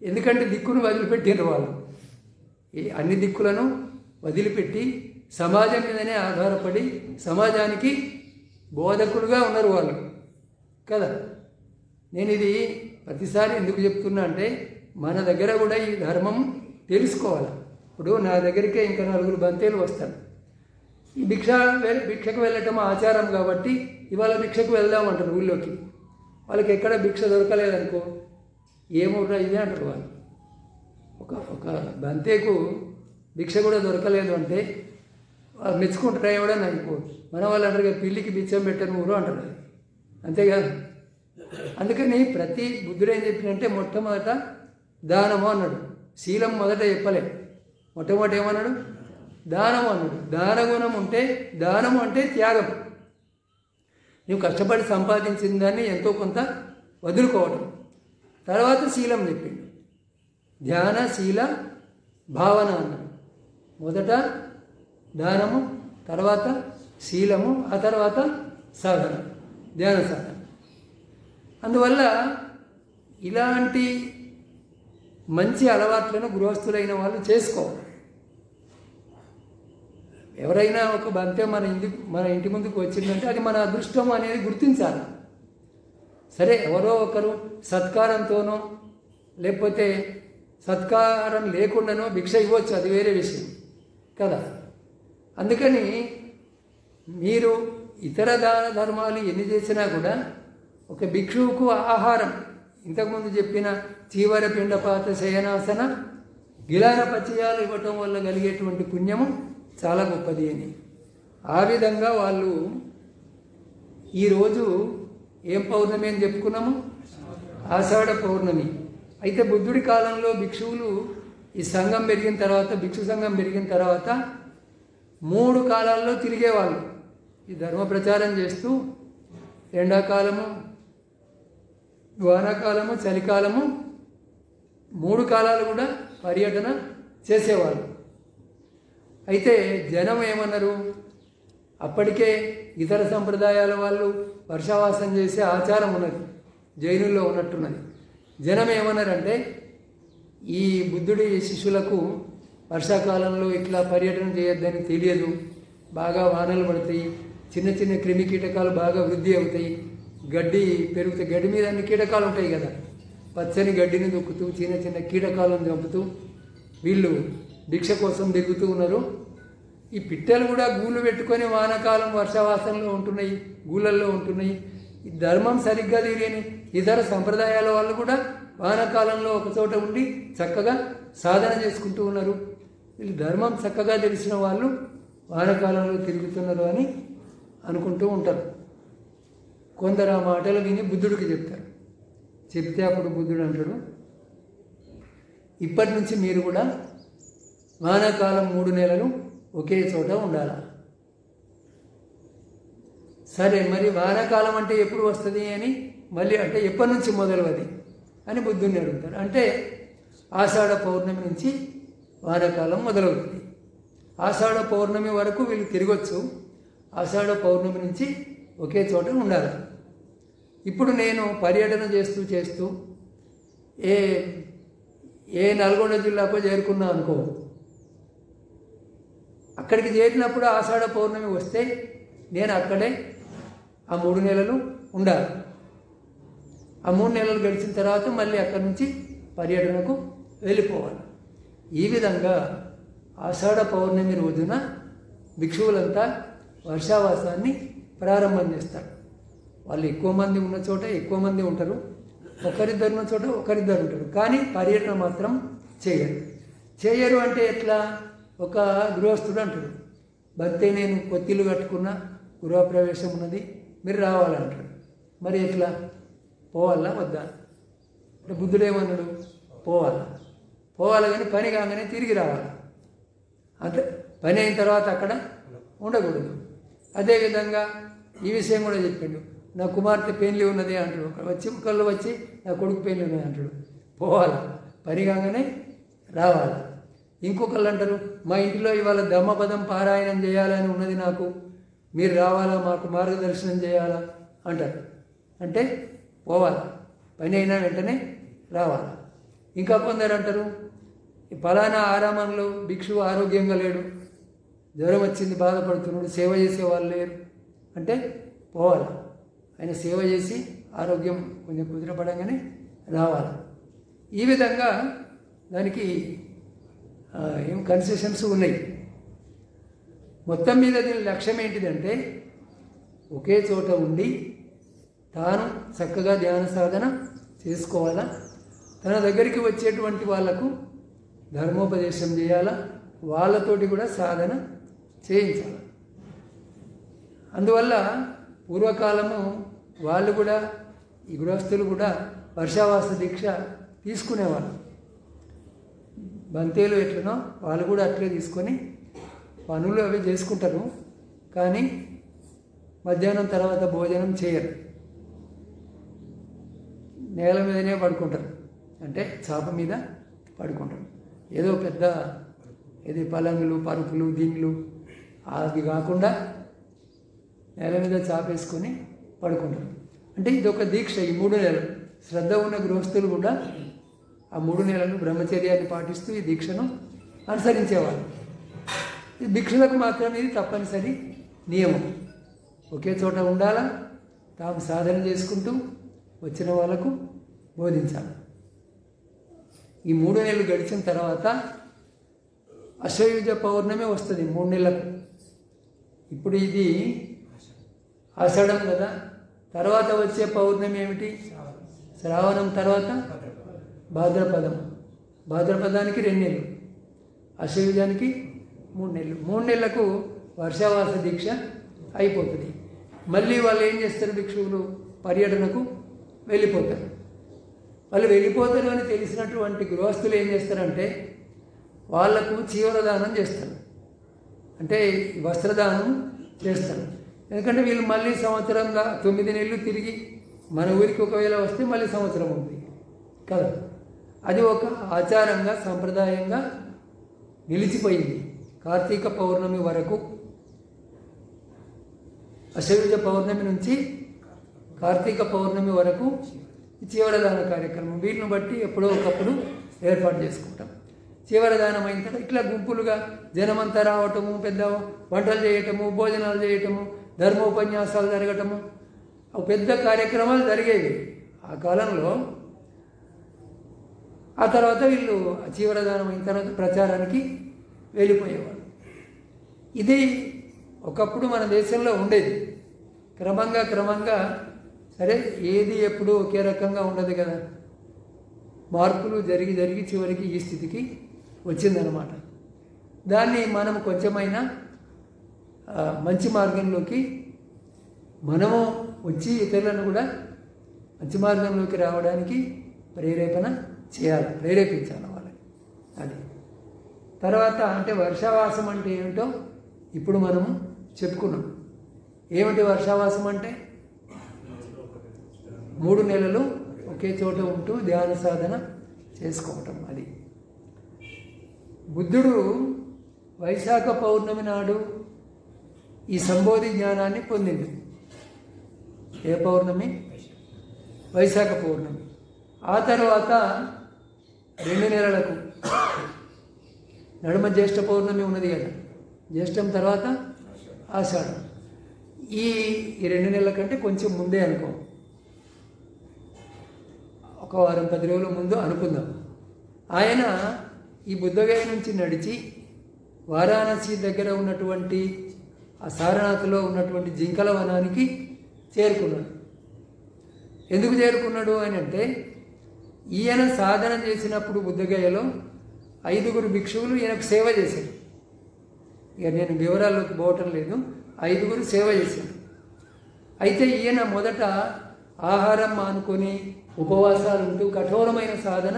ఎందుకంటే దిక్కును వదిలిపెట్టిన వాళ్ళు అన్ని దిక్కులను వదిలిపెట్టి సమాజం మీదనే ఆధారపడి సమాజానికి బోధకులుగా ఉన్నారు వాళ్ళు కదా. నేను ఇది ప్రతిసారి ఎందుకు చెప్తున్నా అంటే మన దగ్గర కూడా ఈ ధర్మం తెలుసుకోవాలి. ఇప్పుడు నా దగ్గరికే ఇంకా 4 బంతేలు వస్తారు. ఈ భిక్షకు వెళ్ళటం ఆచారం కాబట్టి ఇవాళ భిక్షకు వెళ్దామంటారు ఊళ్ళోకి. వాళ్ళకి ఎక్కడ భిక్ష దొరకలేదనుకో, ఏమవురా ఇదే అంటారు వాళ్ళు. ఒక బంతేకు భిక్ష కూడా దొరకలేదు అంటే మెచ్చుకుంటారా ఎవడని అనుకో. మన వాళ్ళు అంటారు పిల్లికి బిచ్చం పెట్టను ఊరు అంటారు, అంతేకాదు. అందుకని ప్రతి బుద్ధుడు ఏం చెప్పినంటే మొట్టమొదట దానము అన్నాడు, శీలం మొదట చెప్పలే. మొట్టమొదటి ఏమన్నాడు? దానము అన్నాడు. దానగుణం ఉంటే, దానము అంటే త్యాగం. నువ్వు కష్టపడి సంపాదించిన దాన్ని ఎంతో కొంత వదులుకోవటం. తర్వాత శీలం చెప్పిండు, ధ్యాన శీల భావన అన్నాడు. మొదట దానము, తర్వాత శీలము, ఆ తర్వాత సాధన, ధ్యాన సాధన. అందువల్ల ఇలాంటి మంచి అలవాట్లను గృహస్థులైన వాళ్ళు చేసుకోవాలి. ఎవరైనా ఒక బంతే మన ఇంటి ముందుకు వచ్చిందంటే అది మన అదృష్టం అనేది గుర్తించాలి. సరే, ఎవరో ఒకరు సత్కారంతోనో లేకపోతే సత్కారం లేకుండానో భిక్ష ఇవ్వచ్చు, అది వేరే విషయం కదా. అందుకని మీరు ఇతర దాన ధర్మాలు ఎన్ని చేసినా కూడా ఒక భిక్షువుకు ఆహారం, ఇంతకుముందు చెప్పిన చీవర పిండపాత శయనాసన గిలాన పచ్చయాలు ఇవ్వటం వల్ల కలిగేటువంటి పుణ్యము చాలా గొప్పది అని. ఆ విధంగా వాళ్ళు ఈరోజు ఏం పౌర్ణమి అని చెప్పుకున్నాము? ఆషాఢ పౌర్ణమి. అయితే బుద్ధుడి కాలంలో భిక్షువులు ఈ సంఘం పెరిగిన తర్వాత, భిక్షు సంఘం పెరిగిన తర్వాత 3 కాలాల్లో తిరిగేవాళ్ళు. ఈ ధర్మ ప్రచారం చేస్తూ ఎండాకాలము, వానాకాలము, చలికాలము 3 కాలాలు కూడా పర్యటన చేసేవాళ్ళు. అయితే జనం ఏమన్నారు? అప్పటికే ఇతర సంప్రదాయాల వాళ్ళు వర్షావాసం చేసే ఆచారం ఉన్నది, జైనుల్లో ఉన్నట్టున్నది. జనం ఏమన్నారంటే, ఈ బుద్ధుడి శిష్యులకు వర్షాకాలంలో ఇట్లా పర్యటన చేయొద్దని తెలియదు, బాగా వానలు పడతాయి, చిన్న చిన్న క్రిమి కీటకాలు బాగా వృద్ధి అవుతాయి, గడ్డి పెరుగుతాయి, గడ్డి మీద అన్ని కీటకాలు ఉంటాయి కదా, పచ్చని గడ్డిని దొక్కుతూ చిన్న చిన్న కీటకాలను చంపుతూ వీళ్ళు భిక్ష కోసం దిగుతూ ఉన్నారు. ఈ పిట్టలు కూడా గూళ్ళు పెట్టుకొని వానాకాలం వర్షావాసంలో ఉంటున్నాయి, గూళ్ళల్లో ఉంటున్నాయి. ఈ ధర్మం సరిగ్గా తెలియని ఇతర సంప్రదాయాల వాళ్ళు కూడా వానాకాలంలో ఒకచోట ఉండి చక్కగా సాధన చేసుకుంటూ ఉన్నారు. వీళ్ళు ధర్మం చక్కగా తెలిసిన వాళ్ళు వానాకాలంలో తిరుగుతున్నారు అని అనుకుంటూ ఉంటారు. కొందరు ఆ మాటలు విని బుద్ధుడికి చెప్తారు. చెప్తే అప్పుడు బుద్ధుడు అంటాడు, ఇప్పటి నుంచి మీరు కూడా వానాకాలం 3 నెలలు ఒకే చోట ఉండాలి. సరే, మరి వానాకాలం అంటే ఎప్పుడు వస్తుంది అని మళ్ళీ అంటే ఎప్పటి నుంచి మొదలవది అని బుద్ధుడిని అడుగుతారు. అంటే ఆషాఢ పౌర్ణమి నుంచి వానాకాలం మొదలవుతుంది. ఆషాఢ పౌర్ణమి వరకు వీళ్ళు తిరగొచ్చు, ఆషాఢ పౌర్ణమి నుంచి ఒకే చోట ఉండాలి. ఇప్పుడు నేను పర్యటన చేస్తూ ఏ నల్గొండ జిల్లాకో చేరుకున్నా అనుకో, అక్కడికి చేరినప్పుడు ఆషాఢ పౌర్ణమి వస్తే నేను అక్కడే ఆ 3 నెలలు ఉండాలి. ఆ 3 నెలలు గడిచిన తర్వాత మళ్ళీ అక్కడి నుంచి పర్యటనకు వెళ్ళిపోవాలి. ఈ విధంగా ఆషాఢ పౌర్ణమి రోజున భిక్షువులంతా వర్షావాసాన్ని ప్రారంభం చేస్తారు. వాళ్ళు ఎక్కువ మంది ఉన్న చోట ఎక్కువ మంది ఉంటారు, ఒకరిద్దరు ఉన్న చోట ఒకరిద్దరు ఉంటారు, కానీ పర్యటన మాత్రం చేయరు. అంటే ఎట్లా? ఒక గృహస్థుడు అంటాడు, భర్తే నేను కొత్తిల్లు కట్టుకున్నా, గృహప్రవేశం ఉన్నది, మీరు రావాలంటాడు. మరి ఎట్లా? పోవాలా వద్దా? అంటే బుద్ధుడు ఏమన్నాడు? పోవాలి కానీ పని కాగానే తిరిగి రావాలి. అంటే పని అయిన తర్వాత అక్కడ ఉండకూడదు. అదేవిధంగా ఈ విషయం కూడా చెప్పిండు, నా కుమార్తె పెళ్లి ఉన్నది అంటాడు. ఒకళ్ళు వచ్చి నా కొడుకు పెళ్లి ఉన్నది అంటాడు. పోవాలి, పని కాగానే రావాలి. ఇంకొకళ్ళు అంటారు, మా ఇంటిలో ఇవాళ ధమ్మపదం పారాయణం చేయాలని ఉన్నది నాకు, మీరు రావాలా, మాకు మార్గదర్శనం చేయాలా అంటారు. అంటే పోవాలి, పని అయినా వెంటనే రావాలి. ఇంకా కొందరు అంటారు, ఫలానా ఆరామంలో భిక్షువు ఆరోగ్యంగా లేడు, జ్వరం వచ్చింది, బాధపడుతున్నాడు, సేవ చేసే వాళ్ళు లేరు అంటే పోవాలి, ఆయన సేవ చేసి ఆరోగ్యం కొంచెం కుదిరపడంగానే రావాలి. ఈ విధంగా దానికి ఏం కన్సెషన్స్ ఉన్నాయి. మొత్తం మీద దీని లక్ష్యం ఏంటిదంటే, ఒకే చోట ఉండి తాను చక్కగా ధ్యాన సాధన చేసుకోవాలా, తన దగ్గరికి వచ్చేటువంటి వాళ్లకు ధర్మోపదేశం చేయాలా, వాళ్ళతోటి కూడా సాధన చేయించాలి. అందువల్ల పూర్వకాలము వాళ్ళు కూడా, ఈ గృహస్థులు కూడా వర్షావాస దీక్ష తీసుకునేవాళ్ళు. బంతేలు ఎట్లనో వాళ్ళు కూడా అట్లే తీసుకొని పనులు అవి చేసుకుంటారు, కానీ మధ్యాహ్నం తర్వాత భోజనం చేయరు, నేల మీదనే పడుకుంటారు. అంటే చాప మీద పడుకుంటారు. ఏదో పెద్ద ఇది పలంగులు, పరుపులు, దిండ్లు అది కాకుండా నేల మీద చాపేసుకొని పడుకుంటారు. అంటే ఇది ఒక దీక్ష. ఈ 3 నెలలు శ్రద్ధ ఉన్న గృహస్థులు కూడా ఆ 3 నెలలు బ్రహ్మచర్యాన్ని పాటిస్తూ ఈ దీక్షను అనుసరించేవాళ్ళు. ఈ భిక్షులకు మాత్రం ఇది తప్పనిసరి నియమం. ఒకే చోట ఉండాలా, తాము సాధన చేసుకుంటూ వచ్చిన వాళ్ళకు బోధించాలి. ఈ 3 నెలలు గడిచిన తర్వాత అశ్వయుజ పౌర్ణమి వస్తుంది 3 నెలలకు. ఇప్పుడు ఇది ఆషాఢం కదా, తర్వాత వచ్చే పౌర్ణమి ఏమిటి? శ్రావణం తర్వాత భాద్రపదం. భాద్రపదానికి 2 నెలలు, అశ్వయుజానికి 3 నెలలు. 3 నెలలకు వర్షావాస దీక్ష అయిపోతుంది. మళ్ళీ వాళ్ళు ఏం చేస్తారు, భిక్షువులు పర్యటనకు వెళ్ళిపోతారు. వాళ్ళు వెళ్ళిపోతారు అని తెలిసినటువంటి గృహస్థులు ఏం చేస్తారంటే వాళ్లకు చీవరదానం చేస్తారు, అంటే వస్త్రదానం చేస్తారు. ఎందుకంటే వీళ్ళు మళ్ళీ సంవత్సరంగా 9 నెలలు తిరిగి మన ఊరికి ఒకవేళ వస్తే మళ్ళీ సంవత్సరం ఉంది కదా. అది ఒక ఆచారంగా సంప్రదాయంగా నిలిచిపోయింది. కార్తీక పౌర్ణమి వరకు, అశ్వయుజ పౌర్ణమి నుంచి కార్తీక పౌర్ణమి వరకు చీవరదాన కార్యక్రమం వీటిని బట్టి ఎప్పుడో ఒకప్పుడు ఏర్పాటు చేసుకుంటాం. చీవరదానం అయిన తర్వాత ఇట్లా గుంపులుగా జనమంతా రావటము, పెద్ద వంటలు చేయటము, భోజనాలు చేయటము, ధర్మోపన్యాసాలు జరగటము, పెద్ద కార్యక్రమాలు జరిగేవి ఆ కాలంలో. ఆ తర్వాత వీళ్ళు చీవరదానం అయిన తర్వాత ప్రచారానికి వెళ్ళిపోయేవారు. ఇది ఒకప్పుడు మన దేశంలో ఉండేది. క్రమంగా సరే ఏది ఎప్పుడు ఒకే రకంగా ఉండదు కదా, మార్పులు జరిగి చివరికి ఈ స్థితికి వచ్చిందనమాట. దాన్ని మనం కొంచెమైనా మంచి మార్గంలోకి మనము వచ్చి ఇతరులను కూడా మంచి మార్గంలోకి రావడానికి ప్రేరేపించాలి వాళ్ళని. అది తర్వాత అంటే వర్షావాసం అంటే ఏమిటో ఇప్పుడు మనము చెప్పుకున్నాం. ఏమిటి వర్షావాసం అంటే 3 నెలలు ఒకే చోట ఉంటూ ధ్యాన సాధన చేసుకోవటం. అది బుద్ధుడు వైశాఖ పౌర్ణమి నాడు ఈ సంబోధి జ్ఞానాన్ని పొందింది. ఏ పౌర్ణమి? వైశాఖ పౌర్ణమి. ఆ తర్వాత 2 నెలలకు నడుమ జ్యేష్ఠ పౌర్ణమి ఉన్నది కదా, జ్యేష్టం తర్వాత ఆషాఢం. ఈ 2 నెలల కంటే కొంచెం ముందే అనుకో, ఒక వారం 10 రోజుల ముందు అనుకుందాం. ఆయన ఈ బుద్ధగయ నుంచి నడిచి వారాణసి దగ్గర ఉన్నటువంటి ఆ సారనాథ్లో ఉన్నటువంటి జింకల వనానికి చేరుకున్నాడు. ఎందుకు చేరుకున్నాడు అని అంటే ఈయన సాధన చేసినప్పుడు బుద్ధగయలో 5 భిక్షువులు ఈయనకు సేవ చేశారు. ఇక నేను వివరాల్లోకి పోవటం లేదు. 5 సేవ చేశారు. అయితే ఈయన మొదట ఆహారం మానుకొని ఉపవాసాలు ఉంటూ కఠోరమైన సాధన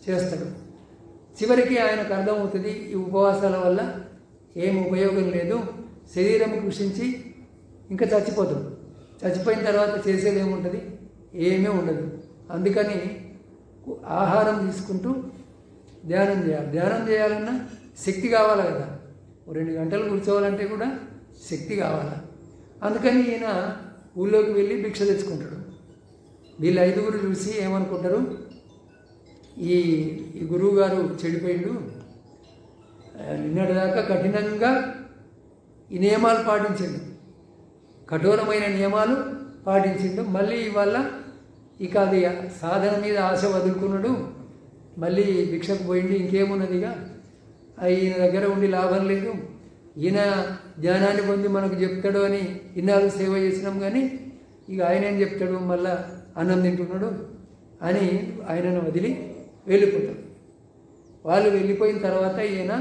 చేస్తాడు. చివరికి ఆయనకు అర్థమవుతుంది ఈ ఉపవాసాల వల్ల ఏం ఉపయోగం లేదు, శరీరం కృషించి ఇంకా చచ్చిపోతాం. చచ్చిపోయిన తర్వాత చేసేది ఏముంటుంది? ఏమీ ఉండదు. అందుకని ఆహారం తీసుకుంటూ ధ్యానం చేయాలి. ధ్యానం చేయాలన్నా శక్తి కావాలి కదా, 2 గంటలు కూర్చోవాలంటే కూడా శక్తి కావాలి. అందుకని ఈయన ఊళ్ళోకి వెళ్ళి భిక్ష తెచ్చుకుంటాడు. వీళ్ళు 5 చూసి ఏమనుకుంటారు, ఈ గురువు గారు చెడిపోయిండు, నిన్నటిదాకా కఠినంగా ఈ నియమాలు పాటించిండు, కఠోరమైన నియమాలు పాటించిండు, మళ్ళీ ఇవాళ ఇక అది సాధన మీద ఆశ వదులుకున్నాడు, మళ్ళీ భిక్షకు పోయిండు, ఇంకేమున్నదిగా ఈయన దగ్గర ఉండి లాభం లేదు, ఈయన జ్ఞానాన్ని పొంది మనకు చెప్తాడు అని ఇన్నాళ్ళు సేవ చేసినాం, కానీ ఇక ఆయన ఏం చెప్తాడు, మళ్ళా అన్నం తింటున్నాడు అని ఆయనను వదిలి వెళ్ళిపోతాడు. వాళ్ళు వెళ్ళిపోయిన తర్వాత ఈయన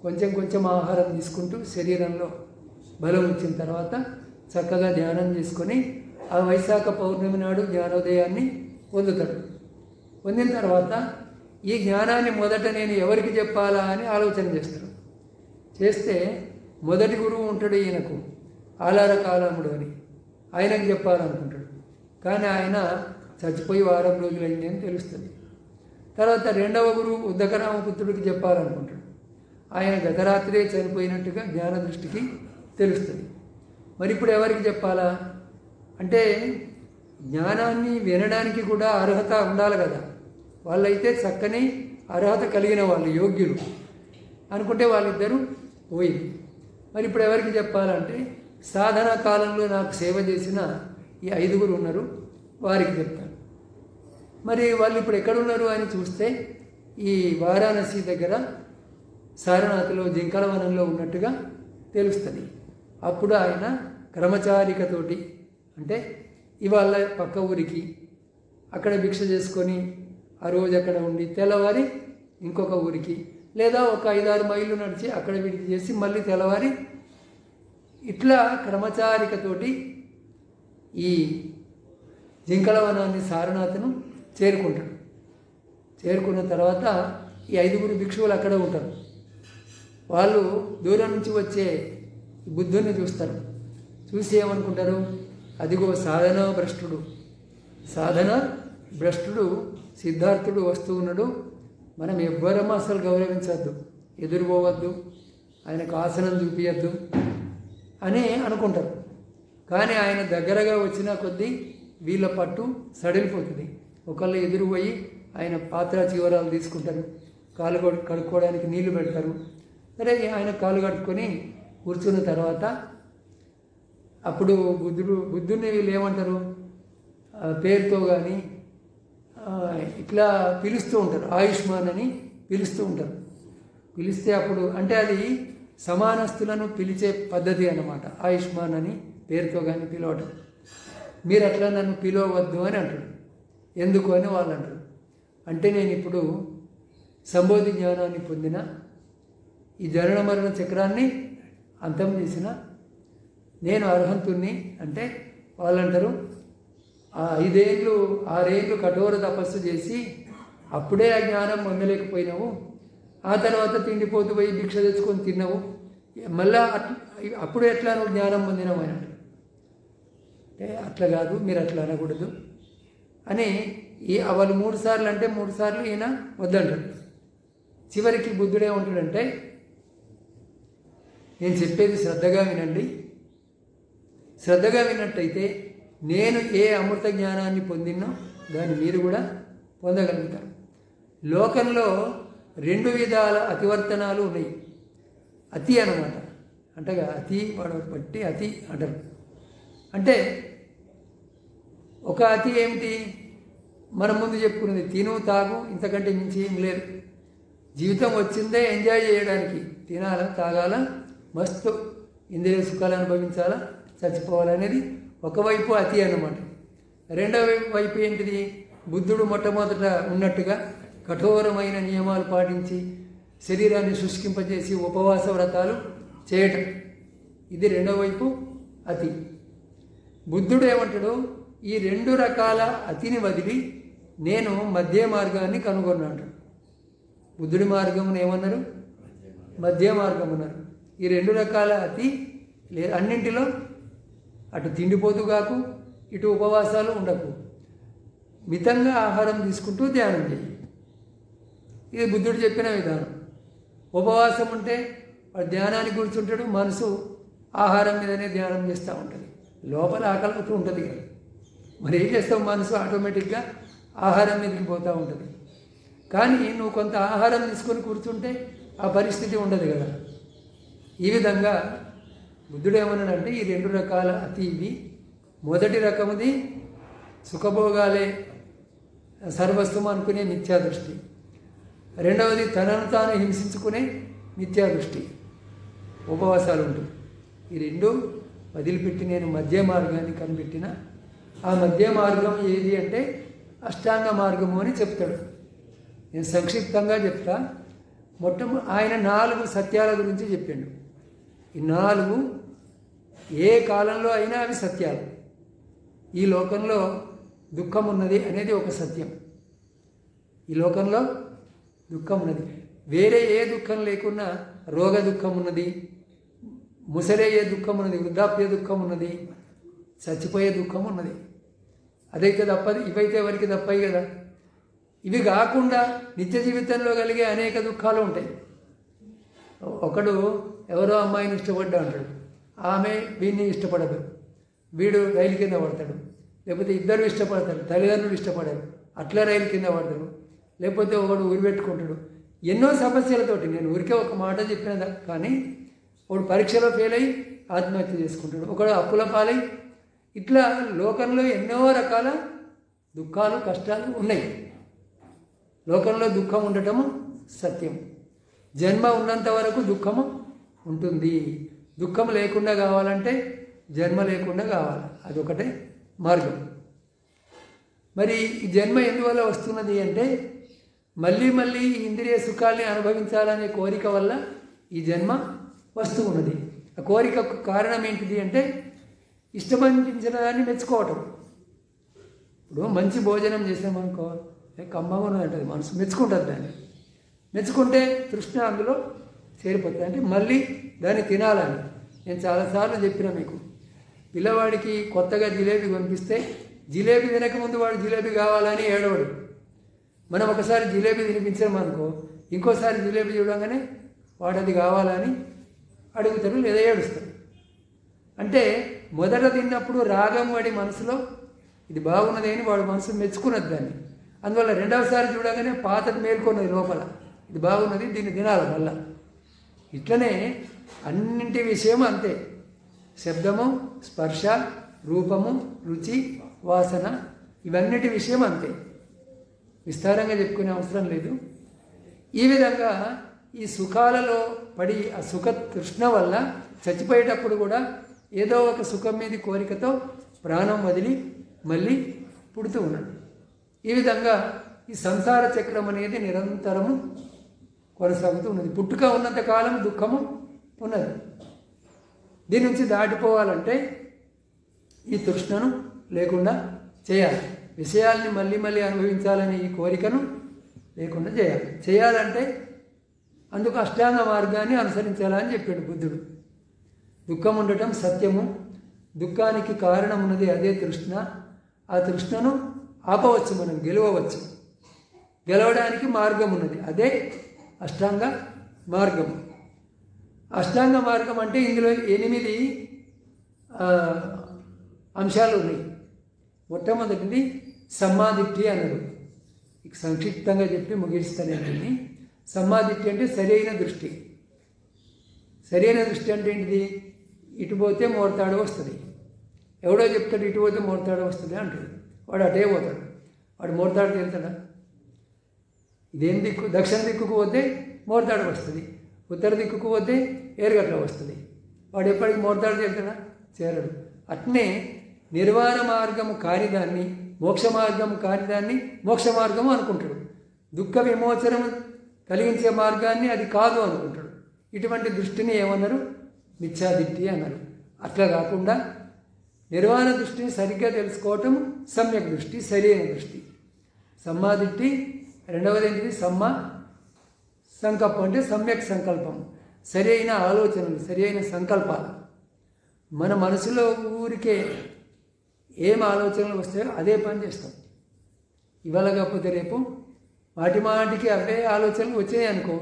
కొంచెం ఆహారం తీసుకుంటూ శరీరంలో బలం వచ్చిన తర్వాత చక్కగా ధ్యానం చేసుకొని ఆ వైశాఖ పౌర్ణమి నాడు జ్ఞానోదయాన్ని పొందుతాడు. పొందిన తర్వాత ఈ జ్ఞానాన్ని మొదట నేను ఎవరికి చెప్పాలా అని ఆలోచన చేస్తాడు. చేస్తే మొదటి గురువు ఉంటాడు ఈయనకు, ఆలార కాలముడు అని, ఆయనకు చెప్పాలనుకుంటాడు. కానీ ఆయన చచ్చిపోయి వారం రోజులైంది అని తెలుస్తుంది. తర్వాత రెండవ గురువు ఉద్దకరామపుత్రుడికి చెప్పాలనుకుంటాడు. ఆయన గతరాత్రే చనిపోయినట్టుగా జ్ఞాన దృష్టికి తెలుస్తుంది. మరి ఇప్పుడు ఎవరికి చెప్పాలా అంటే జ్ఞానాన్ని వినడానికి కూడా అర్హత ఉండాలి కదా. వాళ్ళైతే చక్కని అర్హత కలిగిన వాళ్ళు, యోగ్యులు అనుకుంటే వాళ్ళిద్దరూ పోయింది. మరి ఇప్పుడు ఎవరికి చెప్పాలంటే సాధనా కాలంలో నాకు సేవ చేసిన ఈ 5 ఉన్నారు, వారికి చెప్తాను. మరి వాళ్ళు ఇప్పుడు ఎక్కడున్నారు అని చూస్తే ఈ వారాణసి దగ్గర సారనాథ్లో జింకల వనంలో ఉన్నట్టుగా తెలుస్తుంది. అప్పుడు ఆయన క్రమచారికతోటి, అంటే ఇవాళ పక్క ఊరికి అక్కడ భిక్ష చేసుకొని ఆ రోజు అక్కడ ఉండి తెల్లవారి ఇంకొక ఊరికి, లేదా ఒక 5-6 మైళ్ళు నడిచి అక్కడ విడిచి చేసి మళ్ళీ తెల్లవారి ఇట్లా క్రమచారికతోటి ఈ జింకలవనాన్ని సారనాథను చేరుకుంటాడు. చేరుకున్న తర్వాత ఈ 5 భిక్షువులు అక్కడ ఉంటారు. వాళ్ళు దూరం నుంచి వచ్చే బుద్ధుని చూస్తారు. చూసి ఏమనుకుంటారు, అదిగో సాధన భ్రష్టుడు సిద్ధార్థుడు వస్తూ ఉన్నాడు, మనం ఎవ్వరము అసలు గౌరవించవద్దు, ఎదురుపోవద్దు, ఆయనకు ఆసనం చూపించద్దు అని అనుకుంటారు. కానీ ఆయన దగ్గరగా వచ్చిన కొద్దీ వీళ్ళ పట్టు సడిలిపోతుంది. ఒకళ్ళు ఎదురు పోయి ఆయన పాత్ర చివరాలు తీసుకుంటారు, కాలు కడుక్కోవడానికి నీళ్లు పెడతారు. సరే ఆయన కాలు కడుక్కొని కూర్చున్న తర్వాత అప్పుడు బుద్ధుడిని వీళ్ళు ఏమంటారు, పేరుతో కానీ ఇట్లా పిలుస్తూ ఉంటారు, ఆయుష్మాన్ అని పిలుస్తూ ఉంటారు. పిలిస్తే అప్పుడు అంటే అది సమానస్తులను పిలిచే పద్ధతి అన్నమాట. ఆయుష్మాన్ అని పేరుతో కానీ పిలవటం. మీరు అట్లా నన్ను పిలవద్దు అని అంటాడు. ఎందుకు అని వాళ్ళు అంటారు. అంటే నేను ఇప్పుడు సంబోధి జ్ఞానాన్ని పొందిన, ఈ జనన మరణ చక్రాన్ని అంతం చేసిన నేను అర్హంతుణ్ణి అంటే వాళ్ళంటారు, 5 ఏళ్ళు 6 ఏళ్ళు కఠోర తపస్సు చేసి అప్పుడే ఆ జ్ఞానం పొందలేకపోయినావు, ఆ తర్వాత తిండిపోతూ పోయి భిక్ష తెచ్చుకొని తిన్నావు, మళ్ళా అప్పుడు ఎట్లా నువ్వు జ్ఞానం పొందినావు అని అంటారు. అంటే అట్లా కాదు, మీరు అట్లా అనకూడదు అని వాళ్ళు 3 సార్లు అంటే 3 సార్లు ఈయన వద్దంటాడు. చివరికి బుద్ధుడు ఏమంటాడంటే, నేను చెప్పేది శ్రద్ధగా వినండి, శ్రద్ధగా విన్నట్టయితే నేను ఏ అమృత జ్ఞానాన్ని పొందినో దాన్ని మీరు కూడా పొందగలుగుతారు. లోకంలో 2 విధాల అతివర్తనాలు ఉన్నాయి. అతి అన్నమాట, అంటే అతి బట్టి అతి అంటారు. అంటే ఒక అతి ఏమిటి, మనం ముందు చెప్పుకున్నది తిను తాగు, ఇంతకంటే మించి ఏం లేదు. జీవితం వచ్చిందే ఎంజాయ్ చేయడానికి, తినాల తాగాల, మస్తు ఇంద్రియ సుఖాలు అనుభవించాలా, చచ్చిపోవాలనేది ఒకవైపు అతి అన్నమాట. రెండవ వైపు ఏంటిది, బుద్ధుడు మొట్టమొదట ఉన్నట్టుగా కఠోరమైన నియమాలు పాటించి శరీరాన్ని శుష్కింపజేసి ఉపవాస వ్రతాలు చేయటం, ఇది రెండవ వైపు అతి. బుద్ధుడు ఏమంటాడు, ఈ 2 రకాల అతిని వదిలి నేను మధ్య మార్గాన్ని కనుగొన్నాడు. బుద్ధుడి మార్గమును ఏమన్నారు, మధ్య మార్గం అన్నారు. ఈ 2 రకాల అతి అన్నింటిలో అటు తిండిపోతూ కాకు, ఇటు ఉపవాసాలు ఉండకు, మితంగా ఆహారం తీసుకుంటూ ధ్యానం చేయి. ఇది బుద్ధుడు చెప్పిన విధానం. ఉపవాసం ఉంటే వాడు ధ్యానానికి కూర్చుంటాడు, మనసు ఆహారం మీదనే ధ్యానం చేస్తూ ఉంటుంది, లోపల ఆకలి అవుతూ ఉంటుంది కదా, మరి ఏం చేస్తావు, మనసు ఆటోమేటిక్గా ఆహారం మీదకి పోతూ ఉంటుంది. కానీ నువ్వు కొంత ఆహారం తీసుకొని కూర్చుంటే ఆ పరిస్థితి ఉండదు కదా. ఈ విధంగా బుద్ధుడు ఏమన్నాడంటే, ఈ 2 రకాల అతి ఇవి. మొదటి రకముది సుఖభోగాలే సర్వస్వం అనుకునే మిథ్యాదృష్టి. రెండవది తనను తాను హింసించుకునే మిథ్యాదృష్టి, ఉపవాసాలు ఉంటుంది. ఈ 2 వదిలిపెట్టి నేను మధ్య మార్గాన్ని కనిపెట్టిన. ఆ మధ్య మార్గం ఏది అంటే అష్టాంగ మార్గము అని చెప్తాడు. నేను సంక్షిప్తంగా చెప్తా. ఆయన 4 సత్యాల గురించి చెప్పాడు. ఈ 4 ఏ కాలంలో అయినా అవి సత్యాలు. ఈ లోకంలో దుఃఖం ఉన్నది అనేది ఒక సత్యం. ఈ లోకంలో దుఃఖం ఉన్నది, వేరే ఏ దుఃఖం లేకున్నా రోగ దుఃఖం ఉన్నది, ముసలయ్యే దుఃఖం ఉన్నది, వృద్ధాప్య దుఃఖం ఉన్నది, చచ్చిపోయే దుఃఖం ఉన్నది. అదైతే తప్పదు, ఇవైతే ఎవరికి తప్పయి కదా. ఇవి కాకుండా నిత్య జీవితంలో కలిగే అనేక దుఃఖాలు ఉంటాయి. ఒకడు ఎవరో అమ్మాయిని ఇష్టపడ్డా అంటాడు, ఆమె వీడిని ఇష్టపడదు, వీడు రైలు కింద పడతాడు. లేకపోతే ఇద్దరు ఇష్టపడతారు, తల్లిదండ్రులు ఇష్టపడరు, అట్లా రైలు కింద పడతాడు. లేకపోతే ఒకడు ఉరిపెట్టుకుంటాడు. ఎన్నో సమస్యలతోటి, నేను ఊరికే ఒక మాట చెప్పిన కానీ ఒకడు పరీక్షలో ఫెయిల్ అయ్యి ఆత్మహత్య చేసుకుంటాడు, ఒకడు అప్పుల పాలై, ఇట్లా లోకంలో ఎన్నో రకాల దుఃఖాలు కష్టాలు ఉన్నాయి. లోకంలో దుఃఖం ఉండటము సత్యం. జన్మ ఉన్నంత వరకు దుఃఖము ఉంటుంది. దుఃఖం లేకుండా కావాలంటే జన్మ లేకుండా కావాలి, అదొకటే మార్గం. మరి ఈ జన్మ ఎందువల్ల వస్తున్నది అంటే మళ్ళీ మళ్ళీ ఇంద్రియ సుఖాల్ని అనుభవించాలనే కోరిక వల్ల ఈ జన్మ వస్తూ ఉన్నది. ఆ కోరికకు కారణం ఏంటిది అంటే ఇష్టమనిపించిన దాన్ని మెచ్చుకోవటం. ఇప్పుడు మంచి భోజనం చేసామనుకో, కమ్మగా ఉన్నదంటది, మనసు మెచ్చుకుంటుంది. దాన్ని మెచ్చుకుంటే తృష్ణ అందులో చేరిపోతుంది. అంటే మళ్ళీ దాన్ని తినాలని. నేను చాలాసార్లు చెప్పిన మీకు, పిల్లవాడికి కొత్తగా జిలేబీ కొనిపిస్తే జిలేబీ తినకముందు వాడు జిలేబీ కావాలని ఏడవడు. మనం ఒకసారి జిలేబీ తినిపించామనుకో, ఇంకోసారి జిలేబీ చూడగానే వాడు అది కావాలని అడుగుతాడు లేదా ఏడుస్తాడు. అంటే మొదట తిన్నప్పుడు రాగం వాడి మనసులో ఇది బాగున్నది అని వాడు మనసు మెచ్చుకున్నది దాన్ని. అందువల్ల రెండవసారి చూడగానే పాతది మేల్కొన్నది లోపల, ఇది బాగున్నది, దీన్ని తినాలి మళ్ళా. ఇట్లనే అన్నింటి విషయం అంతే. శబ్దము, స్పర్శ, రూపము, రుచి, వాసన, ఇవన్నిటి విషయం అంతే. విస్తారంగా చెప్పుకునే అవసరం లేదు. ఈ విధంగా ఈ సుఖాలలో పడి ఆ సుఖ తృష్ణ వల్ల చచ్చిపోయేటప్పుడు కూడా ఏదో ఒక సుఖం మీద కోరికతో ప్రాణం వదిలి మళ్ళీ పుడుతూ ఉన్నాడు. ఈ విధంగా ఈ సంసార చక్రం అనేది నిరంతరము కొనసాగుతూ ఉన్నది. పుట్టుక ఉన్నంత కాలం దుఃఖము ఉన్నది. దీని నుంచి దాటిపోవాలంటే ఈ తృష్ణను లేకుండా చేయాలి. విషయాల్ని మళ్ళీ మళ్ళీ అనుభవించాలనే ఈ కోరికను లేకుండా చేయాలి. చేయాలంటే అందుకు అష్టాంగ మార్గాన్ని అనుసరించాలని చెప్పాడు బుద్ధుడు. దుఃఖం ఉండటం సత్యము, దుఃఖానికి కారణం ఉన్నది అదే తృష్ణ. ఆ తృష్ణను ఆపవచ్చు, మనం గెలవవచ్చు. గెలవడానికి మార్గం ఉన్నది, అదే అష్టాంగ మార్గం. అష్టాంగ మార్గం అంటే ఇందులో 8 అంశాలు ఉన్నాయి. మొట్టమొదటిది సమ్మాదిట్టి అన్నాడు. సంక్షిప్తంగా చెప్పి ముగిస్తానండి. సమ్మాదిట్టి అంటే సరైన దృష్టి. సరైన దృష్టి అంటే ఏంటిది? ఇటు పోతే మోర్తాడు వస్తుంది. ఎవడో చెప్తాడు ఇటు పోతే మోర్తాడు వస్తుంది అంటాడు, వాడు అటే పోతాడు. వాడు మోర్తాడుకి వెళ్తాడా? ఇదేం దిక్కు? దక్షిణ దిక్కుకు పోతే మోర్తాడు వస్తుంది, ఉత్తర దిక్కుకు పోతే ఏరుగట్ల వస్తుంది. వాడు ఎప్పటికి మోర్తాడు చేరుతాడా? చేరడు. అట్నే నిర్వాణ మార్గము కానిదాన్ని, మోక్ష మార్గము కానిదాన్ని మోక్ష మార్గము అనుకుంటాడు. దుఃఖ విమోచనం కలిగించే మార్గాన్ని అది కాదు అనుకుంటాడు. ఇటువంటి దృష్టిని ఏమన్నారు? మిథ్యాదిట్టి అన్నారు. అట్లా కాకుండా నిర్వాణ దృష్టిని సరిగ్గా తెలుసుకోవటం సమ్యక్ దృష్టి, సరైన దృష్టి. సమ్మాదిట్టి. రెండవది ఏంటిది? సమ్మ సంకల్పం అంటే సమ్యక్ సంకల్పం, సరైన ఆలోచనలు, సరైన సంకల్పాలు. మన మనసులో ఊరికే ఏం ఆలోచనలు వస్తాయో అదే పని చేస్తాం. ఇవాళ కాకపోతే రేపు మాటి మాటికి అవే ఆలోచనలు వచ్చాయి అనుకో,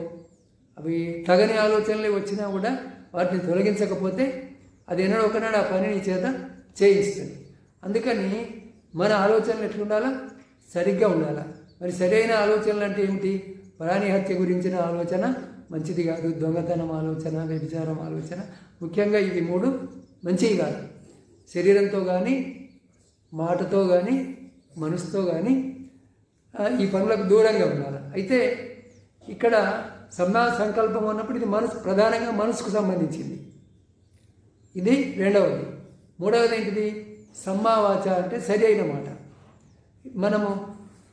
అవి తగని ఆలోచనలు వచ్చినా కూడా వాటిని తొలగించకపోతే అది ఎన్నడో ఒకనాడు ఆ పని నీ చేత చేయిస్తుంది. అందుకని మన ఆలోచనలు ఎట్లుండాలా? సరిగ్గా ఉండాలా. మరి సరైన ఆలోచనలు అంటే ఏమిటి? ప్రాణి హత్య గురించిన ఆలోచన మంచిది కాదు, దొంగతనం ఆలోచన, వ్యభిచారం ఆలోచన, ముఖ్యంగా ఇవి 3 మంచివి కాదు. శరీరంతో కానీ, మాటతో కానీ, మనసుతో కానీ ఈ పనులకు దూరంగా ఉండాలి. అయితే ఇక్కడ సమ్మా సంకల్పం అన్నప్పుడు ఇది మనసు, ప్రధానంగా మనసుకు సంబంధించింది. ఇది రెండవది. మూడవది ఏంటిది? సమ్మావాచ అంటే సరి అయిన మాట. మనము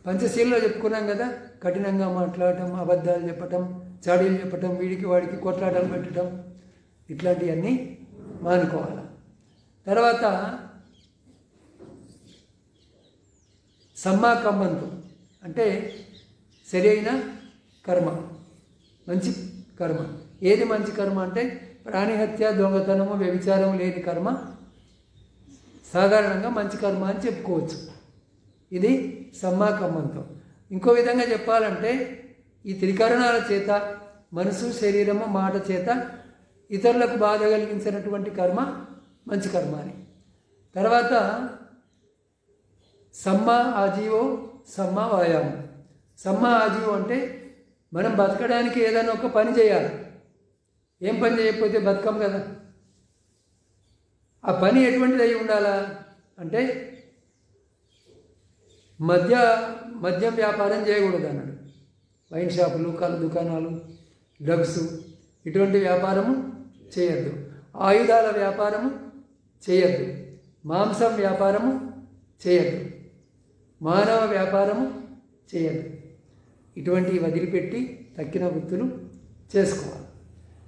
పంచశీలలో చెప్పుకున్నాం కదా, కఠినంగా మాట్లాడటం, అబద్ధాలు చెప్పటం, చాడీలు చెప్పటం, వీడికి వాడికి కొట్లాటలు పెట్టడం, ఇట్లాంటివన్నీ మానుకోవాలి. తర్వాత సమ్మా కమ్మంతం అంటే సరి అయిన కర్మ, మంచి కర్మ. ఏది మంచి కర్మ అంటే ప్రాణిహత్య, దొంగతనము, వ్యభిచారం లేని కర్మ సాధారణంగా మంచి కర్మ అని చెప్పుకోవచ్చు. ఇది సమ్మా కమ్మంతం. ఇంకో విధంగా చెప్పాలంటే ఈ త్రికరణాల చేత, మనసు, శరీరము, మాట చేత ఇతరులకు బాధ కలిగించినటువంటి కర్మ మంచి కర్మ అని. తర్వాత సమ్మా ఆజీవో సమ్మా వాయామం. సమ్మా ఆజీవో అంటే మనం బతకడానికి ఏదైనా ఒక పని చేయాలి. ఏం పని చేయకపోతే బతకం కదా. ఆ పని ఎటువంటిది అయి ఉండాలా అంటే మద్యం వ్యాపారం చేయకూడదు అన్నాడు. వైన్ షాపులు, కళ్ళు దుకాణాలు, డ్రగ్స్ ఇటువంటి వ్యాపారము చేయొద్దు. ఆయుధాల వ్యాపారము చేయొద్దు. మాంసం వ్యాపారము చేయొద్దు. మానవ వ్యాపారము చేయొద్దు. ఇటువంటివి వదిలిపెట్టి తక్కిన వృత్తులు చేసుకోవాలి.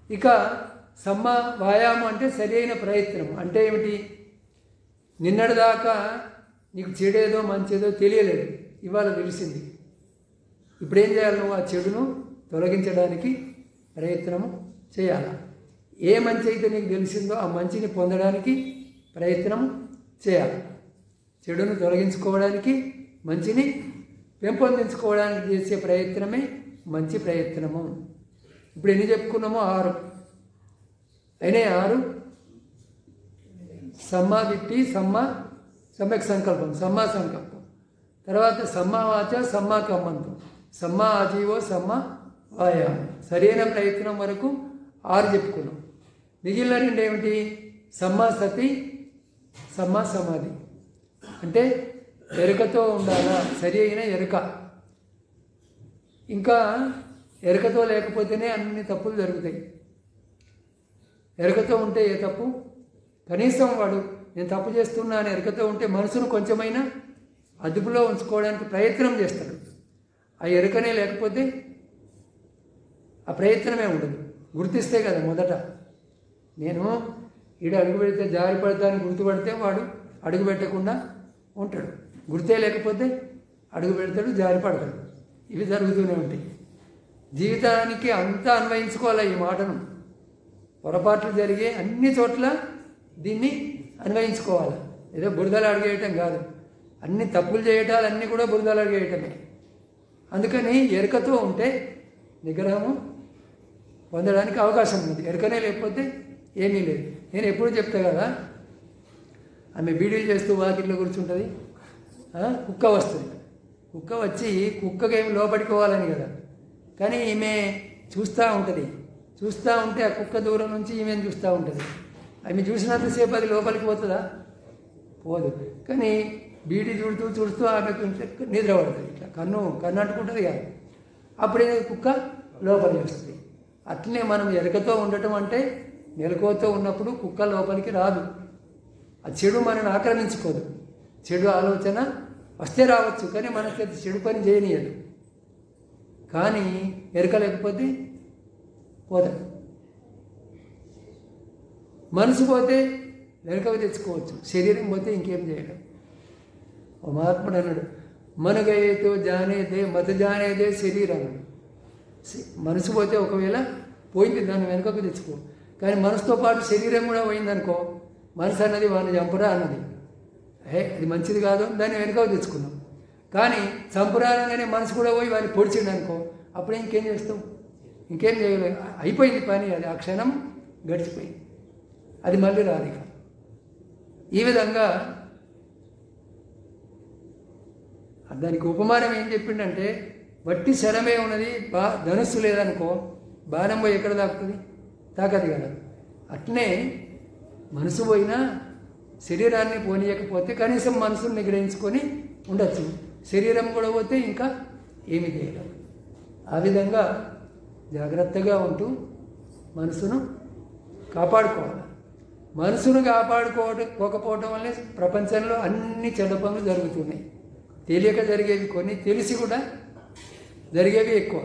ఇక సమ్మ వాయామం అంటే సరి అయిన ప్రయత్నం. అంటే ఏమిటి? నిన్నటిదాకా నీకు చెడేదో మంచేదో తెలియలేదు, ఇవాళ తెలిసింది. ఇప్పుడేం చేయాలి? నువ్వు ఆ చెడును తొలగించడానికి ప్రయత్నము చేయాలి. ఏ మంచి అయితే నీకు తెలిసిందో ఆ మంచిని పొందడానికి ప్రయత్నం చేయాలి. చెడును తొలగించుకోవడానికి, మంచిని పెంపొందించుకోవడానికి చేసే ప్రయత్నమే మంచి ప్రయత్నము. ఇప్పుడు ఎన్ని చెప్పుకున్నామో 6 అయినాయి. 6 సమ్మా దిట్టి, సమ్యక్ సంకల్పం, సమ్మా సంకల్పం. తర్వాత సమ్మా వాచ, సమ్మా కమ్మంతం, సమ్మా ఆజీవో, సమ్మా వాయామం. సరైన ప్రయత్నం వరకు 6 చెప్పుకున్నాం. మిగిలిన 2 ఏమిటి? సమ్మా సతి, సమ్మా సమాధి. అంటే ఎరుకతో ఉండాలా, సరి అయిన ఎరుక. ఇంకా ఎరుకతో లేకపోతేనే అన్ని తప్పులు జరుగుతాయి. ఎరుకతో ఉంటే ఏ తప్పు? కనీసం వాడు నేను తప్పు చేస్తున్నా అని ఎరుకతో ఉంటే మనసును కొంచెమైనా అదుపులో ఉంచుకోవడానికి ప్రయత్నం చేస్తాడు. ఆ ఎరుకనే లేకపోతే ఆ ప్రయత్నమే ఉండదు. గుర్తిస్తే కదా మొదట. నేను ఈడు అడుగు పెడితే జారి పడతాను గుర్తుపడితే వాడు అడుగు పెట్టకుండా ఉంటాడు. గుర్తే లేకపోతే అడుగు పెడతాడు, జారి పడతాడు. ఇవి జరుగుతూనే ఉంటాయి. జీవితానికి అంతా అన్వయించుకోవాలి ఈ మాటను. పొరపాట్లు జరిగే అన్ని చోట్ల దీన్ని అన్వయించుకోవాలి. ఏదో బురదలు అడిగేయటం కాదు. అన్ని తప్పులు చేయటాలన్నీ కూడా బురదలు అడిగేయటమే. అందుకని ఎరుకతో ఉంటే నిగ్రహము పొందడానికి అవకాశం ఉంది. ఎరుకనే లేకపోతే ఏమీ లేదు. నేను ఎప్పుడు చెప్తా కదా, ఆమె బీడీలు చేస్తూ వాకిట్లో కూర్చుంటుంది, కుక్క వస్తుంది. కుక్క వచ్చి కుక్కకేమి లోపడిపోవాలని కదా, కానీ ఈమె చూస్తూ ఉంటుంది. చూస్తూ ఉంటే ఆ కుక్క దూరం నుంచి ఈమెను చూస్తూ ఉంటుంది. ఆమె చూసినంతసేపు అది లోపలికి పోతుందా? పోదు. కానీ బీడీ చూడుతూ ఆమెకు నిద్ర పడుతుంది. ఇట్లా కన్ను అంటుకుంటుంది కదా, అప్పుడే కుక్క లోపలికి వస్తుంది. అట్లనే మనం ఎరుకతో ఉండటం అంటే మెలకువతో ఉన్నప్పుడు కుక్క లోపలికి రాదు. ఆ చెడు మనని ఆక్రమించుకోదు. చెడు ఆలోచన వస్తే రావచ్చు, కానీ మన చేతి చెడు పని చేయనీయదు. కానీ ఎరుక లేకపోతే పోతాడు. మనసు పోతే ఎరుకవి తెచ్చుకోవచ్చు, శరీరం పోతే ఇంకేం చేయడం. ఓ మహాత్ముడు అన్నాడు, మనగైతో జానేదే మత జానేదే శరీరం అన్నాడు. మనసు పోతే ఒకవేళ పోయింది, దాన్ని వెనుకకు తెచ్చుకో. కానీ మనసుతో పాటు శరీరం కూడా పోయిందనుకో, మనసు అన్నది వాడిని చంపురా అన్నది, అది మంచిది కాదు, దాన్ని వెనుకకు తెచ్చుకున్నాం. కానీ చంపురాగానే మనసు కూడా పోయి వాడిని పొడిచిండు అనుకో, అప్పుడు ఇంకేం చేస్తాం? ఇంకేం చేయలేదు, అయిపోయింది పని. అది ఆ క్షణం గడిచిపోయింది, అది మళ్ళీ రాదు. ఇక ఈ విధంగా దానికి ఉపమానం ఏం చెప్పిండంటే, వట్టి శరమే ఉన్నది, ధనుస్సు లేదనుకో, బాణం పోయి ఎక్కడ తాకుతుంది? తాకది కదా. అట్నే మనసు పోయినా శరీరాన్ని పోనీయకపోతే కనీసం మనసును నిగ్రహించుకొని ఉండొచ్చు. శరీరం కూడా పోతే ఇంకా ఏమి చేయలేం. ఆ విధంగా జాగ్రత్తగా ఉంటూ మనసును కాపాడుకోవాలి. మనసును కాపాడుకోకపోవడం వల్లే ప్రపంచంలో అన్ని చెడ్డ పనులు జరుగుతున్నాయి. తెలియక జరిగేవి కొన్ని, తెలిసి కూడా జరిగేవి ఎక్కువ.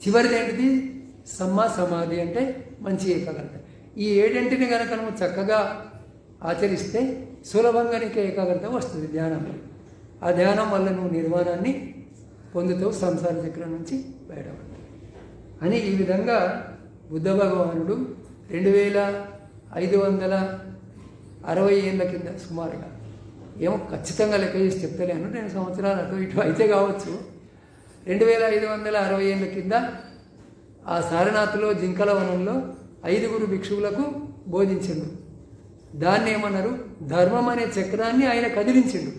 చివరిది ఏంటిది? సమ్మా సమాధి, అంటే మంచి ఏకాగ్రత. ఈ 7 కనుక నువ్వు చక్కగా ఆచరిస్తే సులభంగా నీకు ఏకాగ్రత వస్తుంది ధ్యానంలో. ఆ ధ్యానం వల్ల నువ్వు నిర్వాణాన్ని పొందుతావు, సంసార చక్రం నుంచి బయటపడతావు అని. ఈ విధంగా బుద్ధ భగవానుడు 2560 ఏళ్ళ కింద సుమారుగా, ఏమో ఖచ్చితంగా లెక్క చేసి చెప్తలేను, 2 సంవత్సరాలు అటు ఇటు అయితే కావచ్చు, 2560 ఏళ్ళ కింద ఆ సారనాథ్లో జింకల వనంలో 5 భిక్షువులకు బోధించిండు. దాన్ని ఏమన్నారు? ధర్మం అనే చక్రాన్ని ఆయన కదిలించిండు.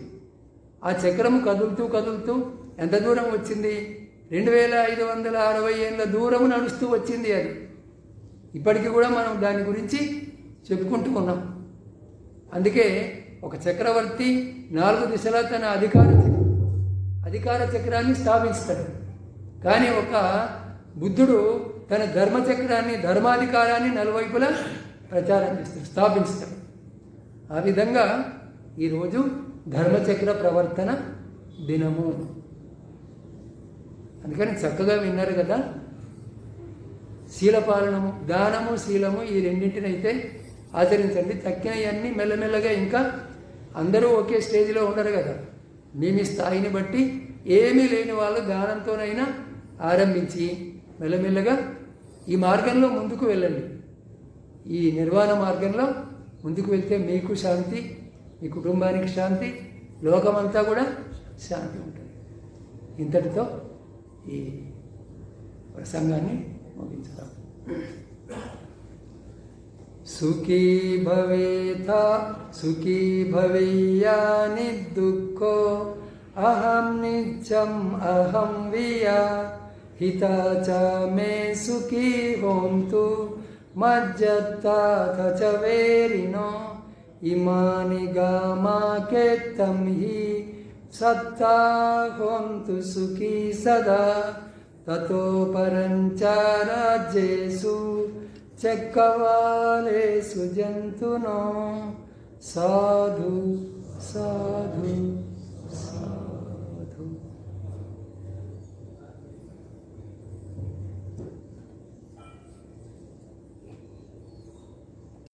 ఆ చక్రము కదులుతూ ఎంత దూరం వచ్చింది? 2560 ఏళ్ళ దూరం నడుస్తూ వచ్చింది. అది ఇప్పటికీ కూడా మనం దాని గురించి చెప్పుకుంటూ ఉన్నాం. అందుకే ఒక చక్రవర్తి 4 దిశలా తన అధికార చక్రాన్ని స్థాపిస్తాడు. కానీ ఒక బుద్ధుడు తన ధర్మచక్రాన్ని, ధర్మాధికారాన్ని నలువైపులా ప్రచారం చేస్తాడు, స్థాపింస్తాడు. ఆ విధంగా ఈరోజు ధర్మచక్ర ప్రవర్తన దినము. అందుకని చక్కగా విన్నారు కదా. శీలపాలనము, దానము శీలము, ఈ రెండింటినైతే ఆచరించండి. తక్కినవన్నీ మెల్లమెల్లగా, ఇంకా అందరూ ఒకే స్టేజ్లో ఉండరు కదా. మీ స్థాయిని బట్టి ఏమీ లేని వాళ్ళు దానంతోనైనా ఆరంభించి మెల్లమెల్లగా ఈ మార్గంలో ముందుకు వెళ్ళండి. ఈ నిర్వాణ మార్గంలో ముందుకు వెళ్తే మీకు శాంతి, మీ కుటుంబానికి శాంతి, లోకమంతా కూడా శాంతి ఉంటుంది. ఇంతటితో ఈ ప్రసంగాన్ని ముగించుతాం. సుఖీ భవేత సుఖీ భవేయాని దుఃఖో అహం నిత్యం అహం వియా హితా చ మే సుఖీ హోంతు మజ్జత్తా చ వేరినో ఇమాని గామాకేత్తం హి సత్తా హోంతు సుఖీ సదా తతో పరంచ రాజ్యేషు చక్కవాలేషు జంతునో సాధు సాధు సాధు.